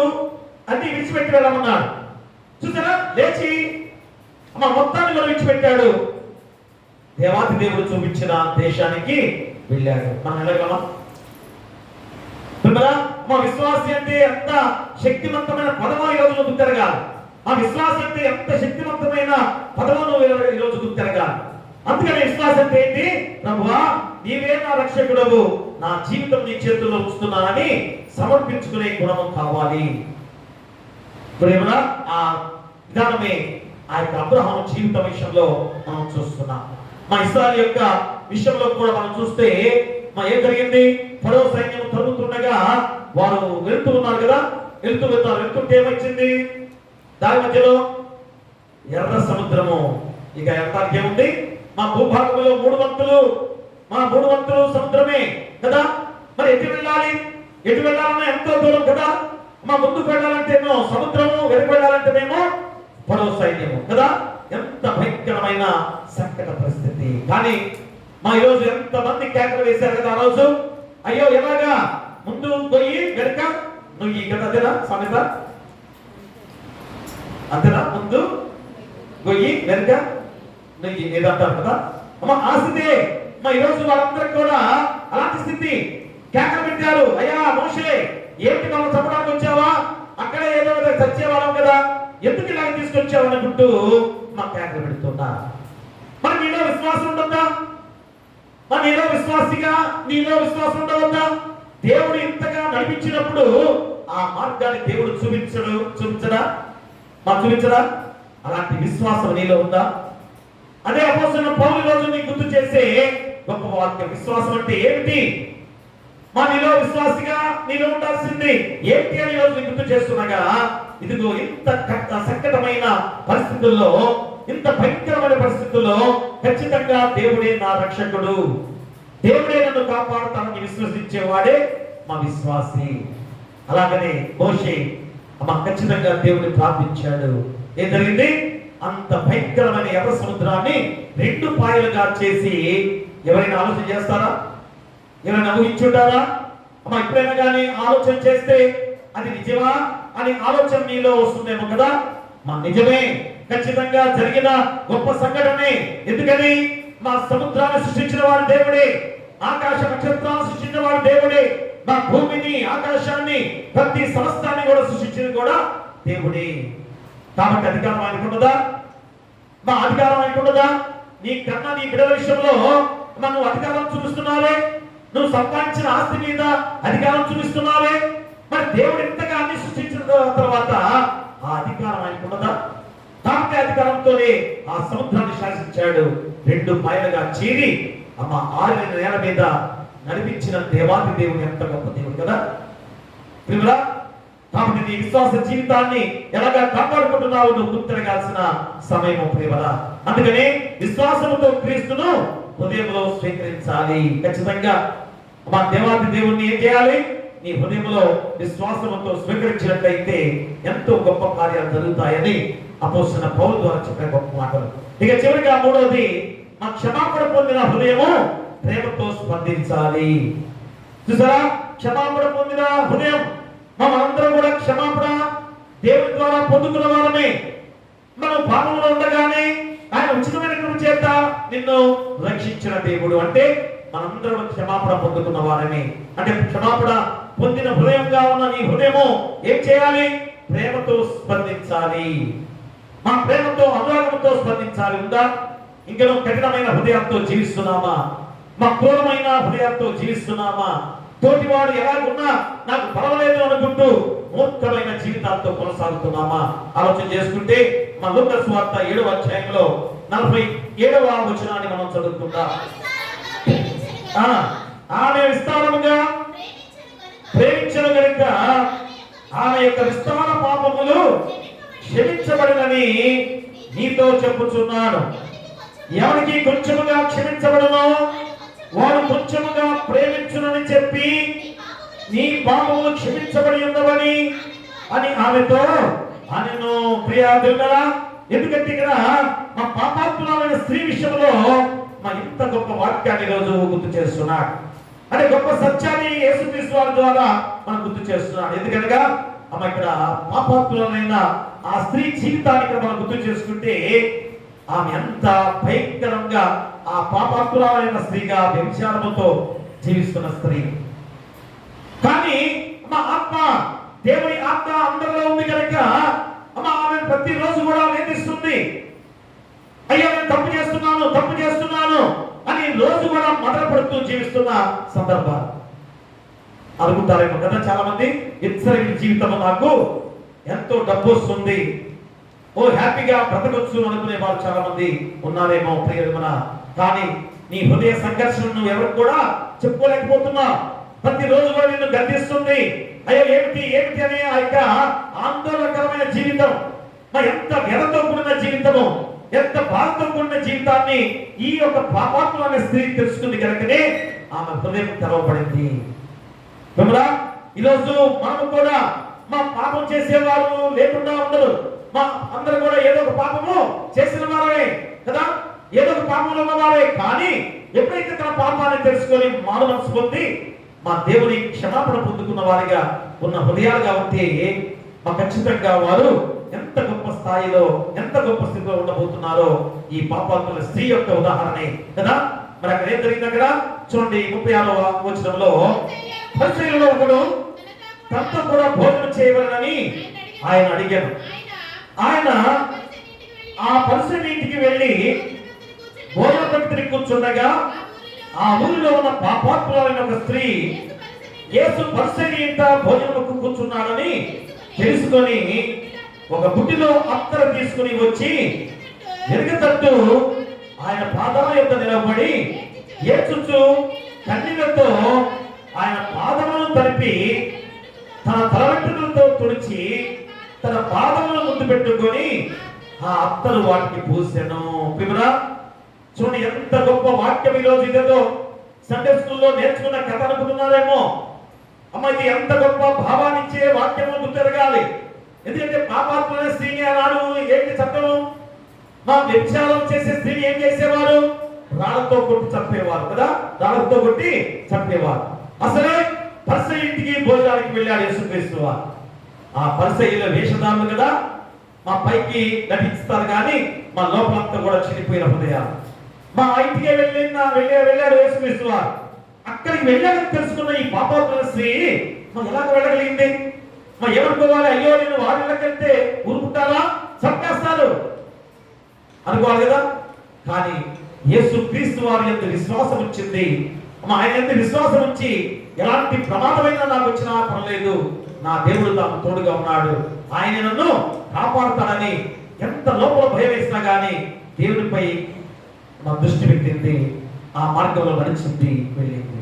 అన్ని విడిచిపెట్టి వెళ్ళమన్నాడు. చూసారా? లేచి మొత్తాన్ని కూడా విడిచిపెట్టాడు, దేవాది దేవుడు చూపించిన దేశానికి వెళ్ళాడు. మనం వెళ్ళగలమా? మా విశ్వాసి అంటే ఎంత శక్తివంతమైన పదమో ఈరోజు గుర్తెరగాలి. ఆ విశ్వాసం అంటే ఎంత శక్తివంతమైన పదమును ఈరోజు గుర్తెరగాలి. అందుకని విశ్వాసం అంటే ఏంటి? ప్రభువా, నీవే నా రక్షకుడవు, నా జీవితం నీ చేతుల్లో ఉంచుతున్నానని సమర్పించుకునే గుణము కావాలి. ఇప్పుడు ఆ విధానమే ఆ యొక్క అబ్రహాము జీవిత విషయంలో మనం చూస్తున్నాం. మా ఇశ్రాయేలు యొక్క విషయంలో కూడా మనం చూస్తే ఏం జరిగింది? ఫరో సైన్యం తరుగుతుండగా వారు వెళ్తూ ఉన్నారు కదా. వెళ్తుంటే ఏమొచ్చింది? దాని మధ్యలో ఎర్ర సముద్రము. ఇక ఎర్రడానికి ఏముంది? మా భూభాగంలో మూడు వంతులు సముద్రమే కదా. మరి ఎటు వెళ్ళాలన్నా ఎంతో దూరం కదా. మా ముందుకు వెళ్ళాలంటేమో సముద్రము, వెనక్కి వెళ్ళాలంటేనేమో ఫరో సైన్యము కదా. ఎంత భయంకరమైన సంకట పరిస్థితి. కానీ మా ఈరోజు ఎంత మంది కేకలు వేశారు కదా ఆ రోజు. అయ్యో, ఎలాగా? ముందు పోయి వెనక నువ్వు కదా. అదేనా సమేత? అంతేనా? ముందు గొయ్యి వెనక నువ్వు ఏదంటారు కదా. అమ్మ ఆ స్థితే ఈరోజు వాళ్ళందరూ కూడా అలాంటి స్థితి. కేకలు పెట్టారు, అయ్యా మోషే ఏంటి మనం చంపడానికి వచ్చావా, అక్కడే ఏదో చచ్చేవాళ్ళం కదా, ఎందుకు ఇలాగ తీసుకొచ్చావు అనుకుంటూ మా కేకలు పెడుతున్నా. మరి మీలో విశ్వాసం ఉంటుందా? మరి నీలో విశ్వాసిగా నీలో విశ్వాసం ఉండవద్దా? దేవుడు ఇంతగా నడిపించినప్పుడు ఆ మార్గాన్ని దేవుడు చూపించడా? అలాంటి విశ్వాసం నీలో ఉందా? అదే అపోస్తలుడైన పౌలు రోజు నీకు గుర్తు చేసే గొప్ప వాక్యం. విశ్వాసం అంటే ఏమిటి? నీలో విశ్వాసిగా నీలో ఉండాల్సింది ఏంటి అని రోజు నీకు గుర్తు చేస్తున్నాగా, ఇదిగో ఇంత సంకటమైన పరిస్థితుల్లో, ఇంత భయంకరమైన పరిస్థితుల్లో ఖచ్చితంగా దేవుడే నా రక్షకుడు, దేవుడే నన్ను కాపాడుతానని విశ్వసించేవాడే మా విశ్వాసి. అలాగనే మోషే ఖచ్చితంగా దేవుని ప్రార్థించాడు. ఏం జరిగింది? అంత భయంకరమైన ఎర్ర సముద్రాన్ని 2 పాయలుగా చేసి, ఎవరైనా ఆలోచన చేస్తారా? ఎవరైనా ఊహించుంటారా? ఎప్పుడైనా కానీ ఆలోచన చేస్తే అది నిజమా అని ఆలోచన నీలో వస్తుందేమో కదా. నిజమే, ఖచ్చితంగా జరిగిన గొప్ప సంఘటనే. ఎందుకని? మా సముద్రాన్ని సృష్టించిన వాడు దేవుడే, ఆకాశ నక్షత్రాలను సృష్టించిన వాడు దేవుడే, మా భూమిని, ఆకాశాన్ని, ప్రతి సమస్తాన్ని కూడా సృష్టించింది కూడా దేవుడే. కాబట్టి అధికారం ఆయనకున్నదా? అధికారం ఆయనకున్నదా? నీ కన్నా నీ బిడ్డల విషయంలో నువ్వు అధికారం చూపిస్తున్నావే, నువ్వు సంపాదించిన ఆస్తి మీద అధికారం చూపిస్తున్నావే. మరి దేవుడు ఇంతగా అన్ని సృష్టించిన తర్వాత ఆ అధికారం ఆయనకున్నదా? కాబట్టి అధికారంతోనే ఆ సముద్రాన్ని శాసించాడు. 2 పాయలుగా చీరి ఆరిన నేల మీద నడిపించిన దేవాది దేవుడు ఎంత గొప్ప దేవుడు కదా ప్రియులా. కాబట్టి నీ విశ్వాస జీవితాన్ని ఎలాగా కాపాడుకుంటున్నావు నువ్వు గుర్తిరగాల్సిన సమయం ప్రియులా. అందుకని విశ్వాసముతో క్రీస్తును హృదయంలో స్వీకరించాలి. ఖచ్చితంగా దేవాది దేవుణ్ణి ఏం చేయాలి? నీ హృదయంలో విశ్వాసముతో స్వీకరించినట్లయితే ఎంతో గొప్ప కార్యాలు జరుగుతాయని అపోస్తలుడైన పౌలు ద్వారా చెప్పిన గొప్ప మాటలు. ఇక చివరిగా 3వది, క్షమాపణ పొందిన హృదయము ప్రేమతో స్పందించాలి. చూసారా? క్షమాపణ పొందిన హృదయం. మనందరం కూడా క్షమాపణ దేవుని ద్వారా పొందుకున్న వారమే. మనం పాపంలో ఉండగానే ఆయన ఉచితమైన కృప చేత నిన్ను రక్షించిన దేవుడు. అంటే మనందరం క్షమాపణ పొందుకున్న వారమే. అంటే క్షమాపణ పొందిన హృదయంగా ఉన్న నీ హృదయము ఏం చేయాలి? ప్రేమతో స్పందించాలి. ప్రేమతో, అనురాగంతో స్పందించాలి. ఉందా? ఇంకా నువ్వు కఠినమైన హృదయంతో జీవిస్తున్నామా? క్రూరమైన హృదయంతో జీవిస్తున్నామా? తోటివాడు ఎలాగున్నా నాకు పర్వాలేదు అనుకుంటూ మూర్ఖమైన జీవితాలతో కొనసాగుతున్నామా? ఆలోచన చేసుకుంటే లూకా సువార్త 7వ అధ్యాయంలో 47వ వచనాన్ని మనం చదువుకుందాం. ఆమె విస్తారముగా ప్రేమించను గనుక ఆమె యొక్క విస్తార పాపములు క్షమించబడినని నీతో చెప్పుచున్నాను. ఎవరికి కొంచెముగా క్షమించబడునో వాడు కొంచెముగా ప్రేమించునని చెప్పి నీ పాపములు క్షమించబడి ఉన్నవని అని ఆమెతో అనెను. ప్రియా దేవుడా, ఎందుకంటే ఇక్కడ పాపాత్ములైన స్త్రీ విషయంలో ఇంత గొప్ప వాక్యాన్ని రోజు గుర్తు చేస్తున్నాడు. అంటే గొప్ప సత్యాన్ని యేసుక్రీస్తు వారి ద్వారా మనం గుర్తు చేస్తున్నాడు. ఎందుకనగా ఇక్కడ పాపాత్ములైన ఆ స్త్రీ జీవితానికి మనం గుర్తు చేసుకుంటే ఆమె ఎంత భయంకరంగా ఆ పాపాత్ములైన స్త్రీగా వ్యభిచారముతో జీవిస్తున్న స్త్రీ. కానీ ఆత్మ, దేవుని ఆత్మ అందరిలో ఉంది కనుక ఆమె ప్రతిరోజు కూడా వేధిస్తుంది. అయ్యా నేను తప్పు చేస్తున్నాను అని రోజు కూడా మదనపడుతూ జీవిస్తున్న సందర్భాలు అనుకుంటారేమో కదా చాలా మంది. ఇతరుల జీవితం నాకు ఎంతో డబ్బు వస్తుంది, హ్యాపీగా బ్రతకొచ్చు అనుకునే వాళ్ళు చాలా మంది ఉన్నారేమో ప్రియమైన. కానీ నీ హృదయ సంఘర్షణ నువ్వు ఎవరికి కూడా చెప్పుకోలేకపోతున్నావు. ప్రతిరోజు కూడా నిన్ను గర్దిస్తుంది. అయ్యో ఏమిటి అనే ఆ యొక్క ఆందోళనకరమైన జీవితం, ఎంత వ్యధతో కూడిన జీవితము, ఎంత బాధతో కూడిన జీవితాన్ని ఈ యొక్క పాపాత్మ అనే స్త్రీ తెలుసుకుంది కనుకనే ఆమె హృదయం తెరవబడింది. ఈరోజు మనము కూడా పాపం చేసేవారు లేకుండా ఉండరు. అందరూ కూడా ఏదో ఒక పాపము చేసిన వారే కదా, ఏదో ఒక పాపంలో ఉన్నవారే. కానీ ఎప్పుడైతే తన పాపాన్ని తెలుసుకొని మారు మనసు పొంది దేవుని క్షమాపణ పొందుకున్న వారిగా ఉన్న హృదయాలుగా ఉంటే ఖచ్చితంగా వారు ఎంత గొప్ప స్థాయిలో ఎంత గొప్ప స్థితిలో ఉండబోతున్నారో ఈ పాపాత్ముల స్త్రీ యొక్క ఉదాహరణే కదా. మరి అక్కడ ఏం జరిగింది? అక్కడ చూడండి 36వ వచనంలో, పరిసయ్యులలో ఒకడు తనతో కూడా భోజనం చేయవలనని ఆయన అడిగాను. ఆయన ఆ పరిసయ్యుని ఇంటికి వెళ్ళి భోజన పంక్తిని కూర్చుండగా ఆ ఊరిలో ఉన్న పాపాత్ములైన ఒక స్త్రీ యేసు పరిసయ్యుని ఇంట భోజనముకు కూర్చున్నాడని తెలుసుకొని ఒక బుట్టిలో అత్తరు తీసుకుని వచ్చి ఎరుగతట్టు ఆయన పాదాల యొక్క నిలబడి ఏడ్చుచు కన్నీళ్లతో ఆయన పాదములను తడిపి తన తలవెంట్రుకలతో తుడిచి తన పాదములను ముందు పెట్టుకొని ఆ అత్తరు వాటికి పూసెను. పిమరా చూడండి, ఎంత గొప్ప వాక్యం ఈరోజు. ఇదేదో సండే స్కూల్లో నేర్చుకున్న కథ అనుకుంటున్నారేమో. అమ్మ, ఇది ఎంత గొప్ప భావాన్నిచ్చే వాక్యము గుర్తెరగాలి. ఎందుకంటే పాపాత్ములైన స్త్రీని అన్నాడు. ఏంటి చట్టం? మా వ్యభిచారం చేసే స్త్రీని ఏం చేసేవారు? రాళ్లతో కొట్టి చంపేవారు కదా, రాళ్లతో కొట్టి చంపేవారు. అసలే పరిసయ్య ఇంటికి భోజనానికి వెళ్ళాడు యేసుక్రీస్తు వారు. ఆ పరిసయ్యుల వేషధారులు కదా, మా పైకి నటిస్తారు కానీ మా లోపలంతా కూడా చెడిపోయిన హృదయాలు. మా ఇంటికి వెళ్ళాడు యేసుక్రీస్తు వారు. అక్కడికి వెళ్ళాలని తెలుసుకున్న ఈ పాపాత్ముల స్త్రీ ఎలాగ వెళ్ళగలిగింది? ఏమనుకోవాలి? అయ్యో, నేను వాళ్ళకెళ్తే ఊరుకుంటారా, చంపేస్తారు అనుకోవాలి కదా. కానీ యేసుక్రీస్తు వారి యందు విశ్వాసం వచ్చింది. ఆయన యందు విశ్వాసం ఉంచి ఎలాంటి ప్రమాదమైనా నాకు వచ్చినా పర్లేదు, నా దేవుడు నాకు తోడుగా ఉన్నాడు, ఆయన నన్ను కాపాడుతాడని ఎంత లోపల భయం వేసినా కానీ దేవునిపై మా దృష్టి పెట్టింది. ఆ మార్గంలో నడిచింది, వెళ్ళింది.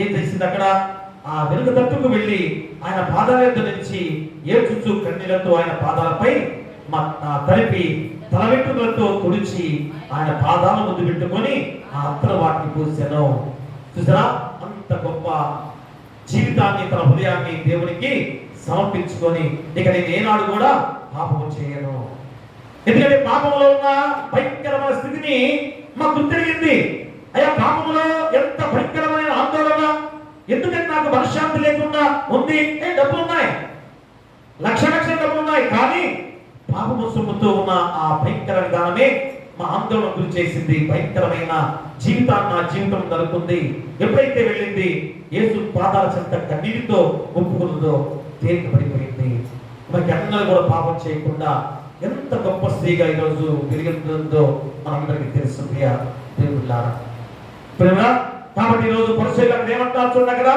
ఏం చేసింది? అక్కడ ఆ వెనుక తట్టుకు వెళ్ళి ఆయన పాదాల యొద్ద నుంచి ఏడ్చుచు కన్నీళ్లతో ఆయన పాదాలపై తడిపి తల వెంట్రుకలతో తుడిచి ఆయన పాదాల ముందు పెట్టుకొని ఆ అత్తరు వాటిని పూసాను. చూసారా, అంత గొప్ప జీవితాన్ని, తన హృదయాన్ని దేవునికి సమర్పించుకొని ఇక నేను ఏనాడు కూడా పాపము చేయను. ఎందుకంటే పాపంలో ఉన్న భయంకరమైన స్థితిని మాకు గుర్తెరిగింది. అయ్యా, పాపంలో ఎంత భయంకరమైన ఆందోళన, ఎందుకంటే నాకు మనశ్శాంతి లేకుండా ఉంది. డబ్బులు ఉన్నాయి, లక్షల డబ్బులు ఉన్నాయి, కానీ పాపము సొమ్ముతో ఉన్న ఆ భయంకర విధానమే మా ఆందోళన గురి చేసింది. భయంకరమైన జీవితాన్ని నా జీవితం నలుపుతుంది. ఎప్పుడైతే వెళ్ళింది యేసు పాదాల చెంత కన్నీటితో ఒప్పుకున్నదో తేలిక పడిపోయింది. మనకి అందరూ కూడా పాపం చేయకుండా ఎంత గొప్ప స్త్రీగా ఈరోజు వెలుగుతుందో మనందరికీ తెలుసు. దేవుళ్ళారా, కాబట్టి ఈరోజు పరిశీలన అక్కడ ఏమంటారు చూడండి. అక్కడ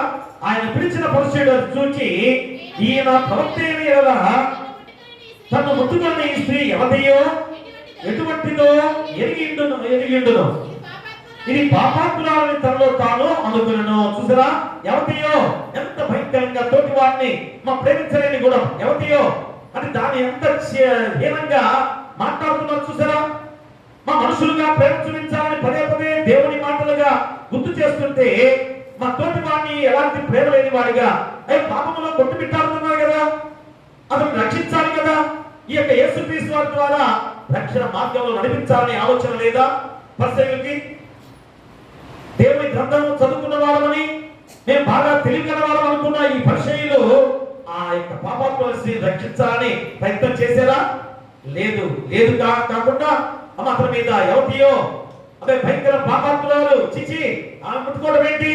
ఆయన పిలిచిన పరిశీలన చూచి ఈయన ప్రవక్త తను ముట్టుకున్న ఈ స్త్రీ ఎవరియో ఎటువంటిదో ఎరిగిండును, ఇది పాపాత్మురాలని తనలో తాను అనుకున్నాను. చూసారా, ఎవరియో ఎంత భయంకరంగా తోటి వాడిని మా ప్రేమించలేని కూడా ఎవరియో అని దాన్ని ఎంత హీనంగా మాట్లాడుతున్నారు. చూసారా, మా మనుషులుగా ప్రేమ చూపించాలని పదే పదే దేవుని మాటలుగా గుర్తు చేస్తుంటే మా తోటి వాడిని ఎలాంటి ప్రేమ లేని వాడిగా పాపంలో కొట్టు పెట్టాడుతున్నారు కదా, అతను రక్షించాలి కదా. ఈ యొక్క యేసుక్రీస్తు వారి ద్వారా రక్షణ మార్గంలో నడిపించాలనే ఆలోచన లేదా పరిసయ్యులకి? దేవుని గ్రంథం చదువుకున్న వాళ్ళమని మేము బాగా తెలియగల వాళ్ళం అనుకున్న ఈ పరిసయ్యులు ఆ యొక్క పాపాత్మని రక్షించాలని ప్రయత్నం చేశారా? లేదు. కాకుండా అతని మీద ఎవరియో అదే భయంకర పాపాత్మురాలు చిచి ఆమె ముట్టుకోవడం ఏంటి,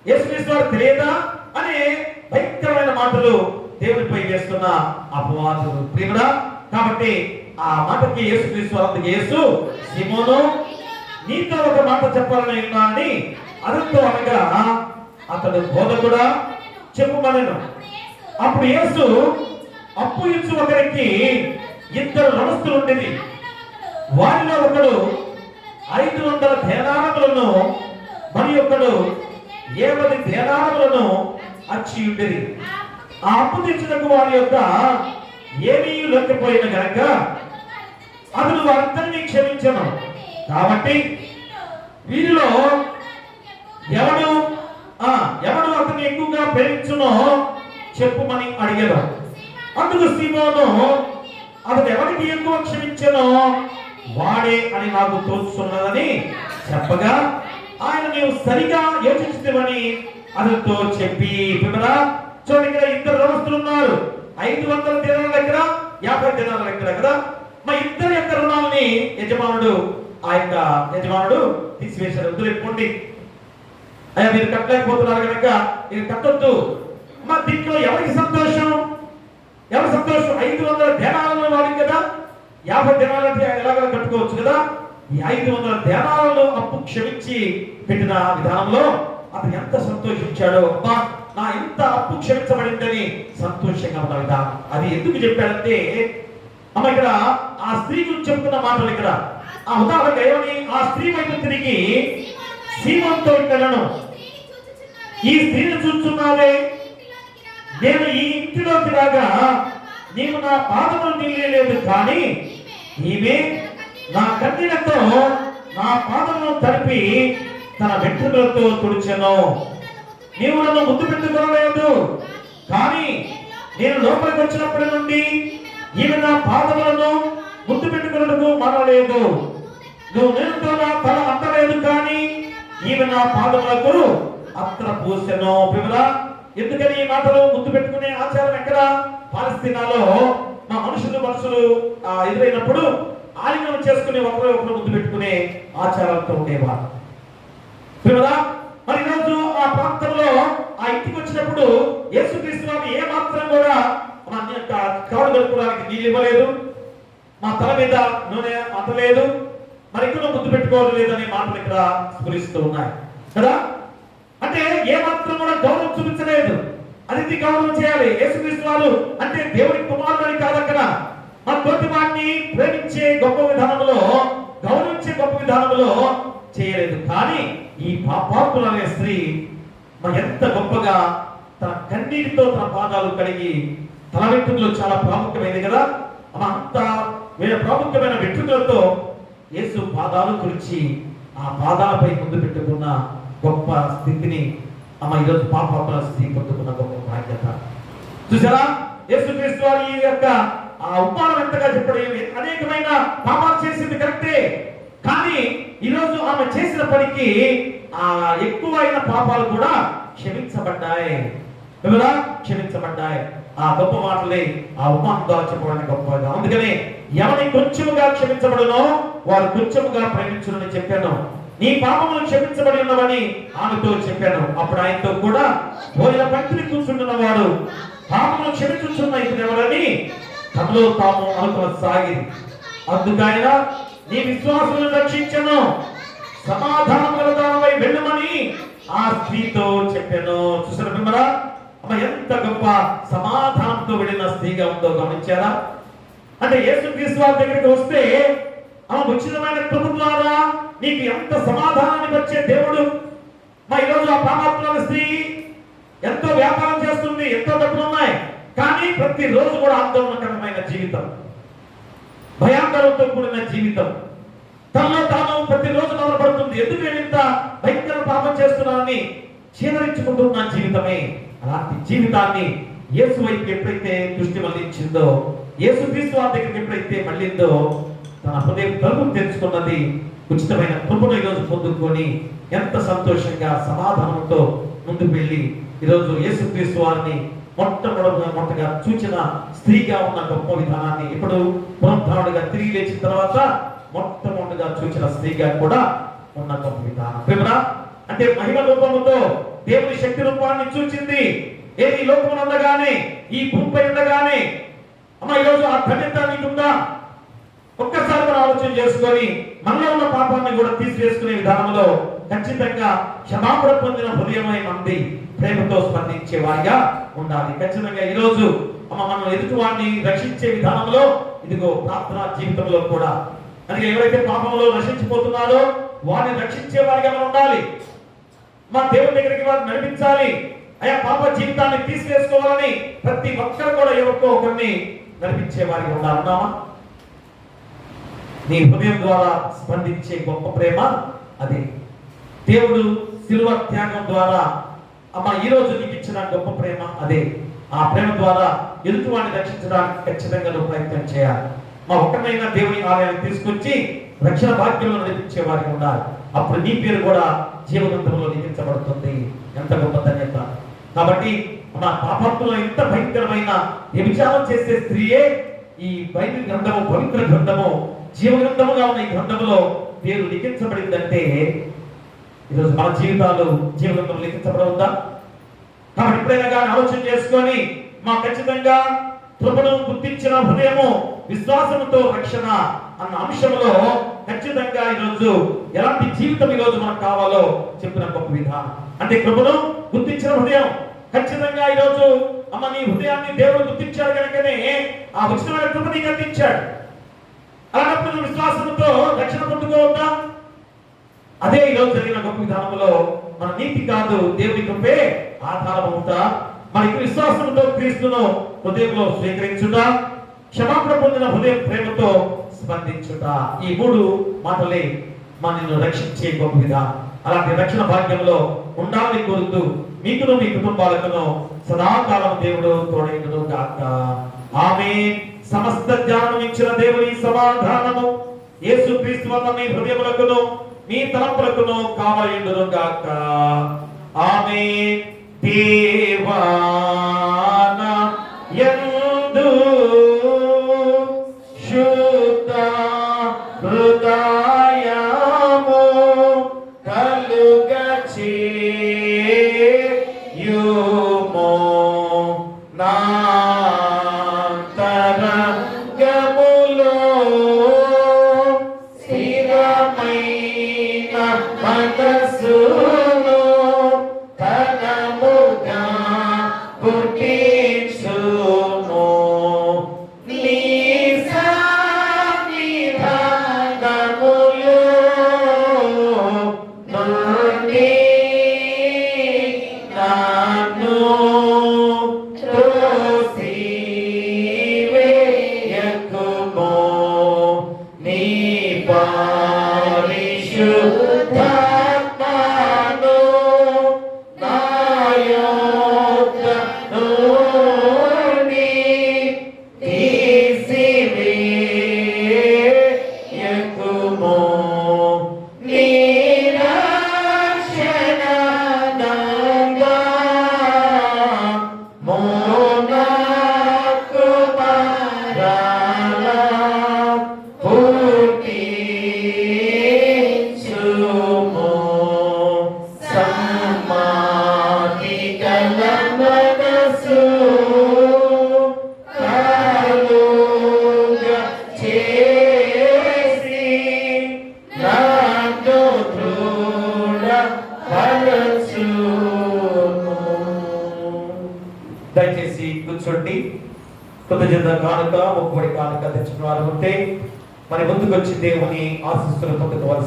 యేసుక్రీస్తు వారు తెలియదా అనే భయంకరమైన మాటలు దేవునిపై వేస్తున్న అపవాదులు. ప్రియమురా, కాబట్టి ఆ మాటకి యేసుక్రీస్తు వారు యేసు సీమోను నీతో ఒక మాట చెప్పాలని అని అతనితో అనగా అతడు బోధకుడా చెప్పుమనెను. అప్పుడు యేసు అప్పు ఇచ్చు ఒకరికి 2 రుణస్థులు ఉండేది. వారిలో ఒకడు 500 దేనారములను మరి ఒకడు 70 దేనారములను అచ్చి ఉండేది. ఆ అప్పు తెచ్చినకు వారి యొక్క ఏమీ లేకపోయిన గనక అతడు వారందరినీ క్షమించను. కాబట్టి వీరిలో ఎవడు అతన్ని ఎక్కువగా ప్రేమించునో చెప్పుమని అడిగాడు. అందుకు సీమోను అతడు ఎవరికి ఎక్కువ క్షమించనో వాడే అని నాకు తోచుతున్నదని చెప్పగా ఆయన నీవు సరిగా యోచించుతావని అతనితో చెప్పి చూడండి, ఇక్కడ 2 రుణస్థులు ఉన్నారు. 500 దేనారాల దగ్గర 50 దినాలు ఎక్కడ కదా. మా ఇద్దరి యొక్క రుణాలని యజమానుడు తీసివేశాడు. వదిలేపోండి అయ్యా, మీరు కట్టలేకపోతున్నారు కనుక ఇది కట్టొద్దు. మా దీంట్లో ఎవరికి సంతోషం? 500 దేనాలను వాడింది కదా. 50 దినాలంటే ఎలాగో కట్టుకోవచ్చు కదా. ఈ 500 దేనాలను అప్పు క్షమించి పెట్టిన విధానంలో అతను ఎంత సంతోషించాడో. అబ్బా, నా ఇంత అప్పు క్షమించబడిందని సంతోషంగా ఉన్న విధానం. అది ఎందుకు చెప్పాడంటే అమ్మ ఇక్కడ ఆ స్త్రీ గురించి చెప్తున్న మాటలు ఇక్కడ ఆ ఉదాహరణ ఏమని, ఆ స్త్రీ వైపు తిరిగి సీమోనుతో ఇట్లను, ఈ స్త్రీని చూస్తున్నావే, నేను ఈ ఇంటిలోకి రాగా నీవు నా పాదములు నీయలేదు, కానీ ఈమె నా కన్నీళ్లతో నా పాదములను తడిపి తన వెంట్రుకలతో తుడిచెను. నీవు నన్ను ముద్దు పెట్టుకోలేదు, కానీ నేను లోపలికి వచ్చినప్పటి నుండి ఈమె నా పాదములను ముద్దు పెట్టుకున్నట్టుకు మానలేదు. నువ్వు నేనుతో నా తల అంటలేదు, కానీ ఈమె నా పాదములకు అత్తర పూసెను. పిల్లరా, ఎందుకని ఈ మాటలు? ముద్దు పెట్టుకునే ఆచారం ఎక్కడ? పాలస్తీనాలో మా మనుషులు ఎదురైనప్పుడు ఆలింగనం చేసుకునే ఒకరు ముద్దు పెట్టుకునే ఆచారాలతో ఉండేవారు. పిల్లరా, మరి ఈరోజు ఆ ప్రాంతంలో ఆ ఇంటికి వచ్చినప్పుడు యేసుక్రీస్తు వారు ఏ మాత్రం కూడా మన యొక్క కాళ్ళు కలుపుకోవడానికి నీళ్ళు ఇవ్వలేదు, మా తల మీద నూనె అంటలేదు, మరి ఇక్కడ ముద్దు పెట్టుకోవడం లేదనే మాటలు ఇక్కడ స్ఫురిస్తూ ఉన్నాయి కదా. అంటే ఏ మాత్రం కూడా గౌరవం చూపించలేదు. అతిథి గౌరవం చేయాలి. యేసుక్రీస్తు వారు అంటే దేవుడి కుమారుడు కాదు. అక్కడ మన తోటి వారిని ప్రేమించే గొప్ప విధానంలో, గౌరవించే గొప్ప విధానంలో చేయలేదు. కానీ ఈ పాపాత్ములు అనే స్త్రీ మరి ఎంత గొప్పగా తన కన్నీటితో తన పాదాలు కడిగి, తల వెంట్రుకలు చాలా ప్రాముఖ్యమైనది కదా. అంత ప్రాముఖ్యమైన వెంట్రుకలతో యేసు పాదాలు తుడిచి ఆ పాదాలపై ముందు పెట్టుకున్న గొప్ప స్థితిని ఈరోజు పాపాత్ముల స్త్రీ పొందుకున్న గొప్ప బాధ్యత చూసారా. యేసుక్రీస్తు వారు ఈ యొక్క ఆ ఉపమానం ఎంతగా చెప్పడం, అనేకమైన పాపాలు చేసింది కరెక్టే, కానీ ఈరోజు ఆమె చేసిన పనికి ఆ ఎక్కువైన పాపాలు కూడా క్షమించబడ్డాయి. క్షమించబడ్డాయి. ఆ గొప్ప మాటలే ఆ ఉపమానం ద్వారా చెప్పడానికి గొప్పగా. అందుకనే ఎవరిని కొంచెముగా క్షమించబడునో వారు కొంచెముగా ప్రేమించునని చెప్పాను. నీ పాపములు క్షమించబడి ఉన్నవని ఆమెతో చెప్పాను. అప్పుడు ఆయనతో కూడా భోజన పంక్తిని కూర్చుంటున్న వారు పాపములు క్షమించుచున్న ఇతను ఎవరని తమలో తాము అనుకోసాగి, అందుకైనా నీ విశ్వాసులను రక్షించను, సమాధానం కలదానమై వెళ్ళమని ఆ స్త్రీతో చెప్పాను. చూసారా మిమ్మరా, ఎంత గొప్ప సమాధానంతో వెళ్ళిన స్త్రీగా ఉందో గమనించారా. అంటే యేసుక్రీస్తు వారి దగ్గరికి వస్తే ఉచితమైన కృప ద్వారా నీకు ఎంత సమాధానాన్ని వచ్చే దేవుడు. ఈరోజు ఆ పాపాత్ముల స్త్రీ ఎంతో వ్యాపారం చేస్తుంది, ఎంతో డబ్బులు ఉన్నాయి, కానీ ప్రతిరోజు కూడా ఆందోళనకరమైన జీవితం, భయాందోళనతో కూడిన జీవితం, తనలో తాను ప్రతిరోజు బాధపడుతుంది. ఎందుకు నేను ఇంత భయంకర పాపం చేస్తున్నానని చీదరించుకుంటున్న జీవితమే. అలాంటి జీవితాన్ని యేసు వైపు ఎప్పుడైతే దృష్టి మళ్లించిందో, యేసుక్రీస్తు వారి దగ్గరికి ఎప్పుడైతే మళ్ళిందో, తన హృదయం తలుపు తెరుచుకున్నది. ఉచితమైన కృపను ఈరోజు పొందుకొని ఎంత సంతోషంగా సమాధానంతో ముందుకు వెళ్ళి ఈరోజు యేసుక్రీస్తు వారిని మొట్టగా చూచిన స్త్రీగా ఉన్న గొప్ప విధానాన్ని ఇప్పుడు పునరుద్ధారుడిగా తిరిగి లేచిన తర్వాత మొట్టమొదటిగా చూచిన స్త్రీగా కూడా ఉన్న గొప్ప విధానం. ప్రేమరా, అంటే మహిమ రూపముతో దేవుని శక్తి రూపాన్ని చూచింది. ఏది లోకమున ఉండగానే, ఈ భూమిపై ఉండగానే. ఈరోజు ఆ ధన్యత నీకుందా? ఒక్కసారి మనం ఆలోచన చేసుకొని మనలో ఉన్న పాపాన్ని కూడా తీసివేసుకునే విధానంలో ఖచ్చితంగా క్షమాపణ పొందిన హృదయమై మంది ప్రేమతో స్పందించే వారిగా ఉండాలి. ఖచ్చితంగా ఈరోజు మనం ఎదుటి వారిని రక్షించే విధానంలో ఇదిగో ప్రార్థనా జీవితంలో కూడా అందుకే ఎవరైతే పాపంలో నశించిపోతున్నారో వారిని రక్షించే వారిగా మనం ఉండాలి. మా దేవుని దగ్గరికి వారిని నడిపించాలి. అయా పాప జీవితాన్ని తీసివేసుకోవాలని ప్రతి ఒక్కరు కూడా ఎవరికో ఒకరిని నడిపించే వారిగా ఉండాలన్నామా? నీ హృదయం ద్వారా స్పందించే గొప్ప ప్రేమ అదే. దేవుడు శిలువ త్యాగం ద్వారా ఈ రోజు నీకు ఇచ్చిన గొప్ప ప్రేమ అదే. ఆ ప్రేమ ద్వారా ఎదుటి వాడిని రక్షించడానికి ఖచ్చితంగా నువ్వు ప్రయత్నం చేయాలి. ఒక్కనైనా దేవుని ఆలయాన్ని తీసుకొచ్చి రక్షణ భాగ్యంలో నడిపించే వారికి ఉండాలి. అప్పుడు నీ పేరు కూడా జీవగ్రంథంలో లిఖించబడుతుంది. ఎంత గొప్ప ధన్యత. కాబట్టి పాపాత్ములో ఇంత భయంకరమైన వ్యభిచారం చేసే స్త్రీయే ఈ బైబిల్ గ్రంథము పవిత్ర గ్రంథము జీవ గ్రంథముగా ఉన్న ఈ గ్రంథములో పేరు లిఖించబడిందంటే ఈరోజు మన జీవితాలు జీవ గ్రంథంలో లిఖించబడవుతా? కాబట్టి ఎప్పుడైనా కానీ ఆలోచన చేసుకొని మా ఖచ్చితంగా కృపను గుర్తించిన హృదయము విశ్వాసంతో రక్షణ అన్న అంశంలో ఖచ్చితంగా ఈరోజు ఎలాంటి జీవితం ఈరోజు మనకు కావాలో చెప్పిన గొప్ప విధానం. అంటే కృపను గుర్తించిన హృదయం ఖచ్చితంగా ఈరోజు అమ్మ నీ హృదయాన్ని దేవుడు గుర్తించాడు కనుకనే ఆ ఉచితమైన కృప నీకు అందించాడు. అలాంటప్పుడు విశ్వాసంతో రక్షణ పొందుకోవద్దా? అదే ఈరోజు జరిగిన గొప్ప విధానంలో మన నీతి కాదు దేవుని కృపే ఆధారం అవుతా. మనకి విశ్వాసంతో క్రీస్తును హృదయంలో స్వీకరించుట, క్షమాపణ పొందిన హృదయం ప్రేమతో స్పందించుట, ఈ 3 మాటలే మనల్ని రక్షించే గొప్ప విధానం. అలాంటి రక్షణ భాగ్యంలో ఉండాలని కోరుతూ మీకును మీ కుటుంబాలకును సదాకాలం దేవుడు తోడైనను గాక. ఆమేన్. సమస్త జ్ఞానం ఇచ్చిన దేవుని సమాధానము యేసుక్రీస్తు వల్ల మీ హృదయములకును మీ తలంపులకును కావలియుండును గాక. ఆమేన్. దేవాన యందు శుద్ధ హృదయము కలుగచేయుము నాంతరంగములో స్థిరమైన మనస్సును ఘనముగా పుట్టించుము. నీ సన్నిధానములో నుండి నన్ను త్రోసివేయకుము. నీ పరిశుద్ధాత్మను నా యొద్ద నుండి తీసివేయకుము. నీ రక్షణనంగా మోనకు మరలా పుట్టించుము. సమ్మాటి గల మనసు కలుగచేసి నన్ను దృఢపరచుము. దయచేసి కూర్చోండి. కృతజ్ఞత కానుక మొక్కుబడి కానుక తెచ్చిన వారు ఉంటే మరి ముందుకొచ్చి దేవుని ఆశీస్సులు పొందుకోవాల్సి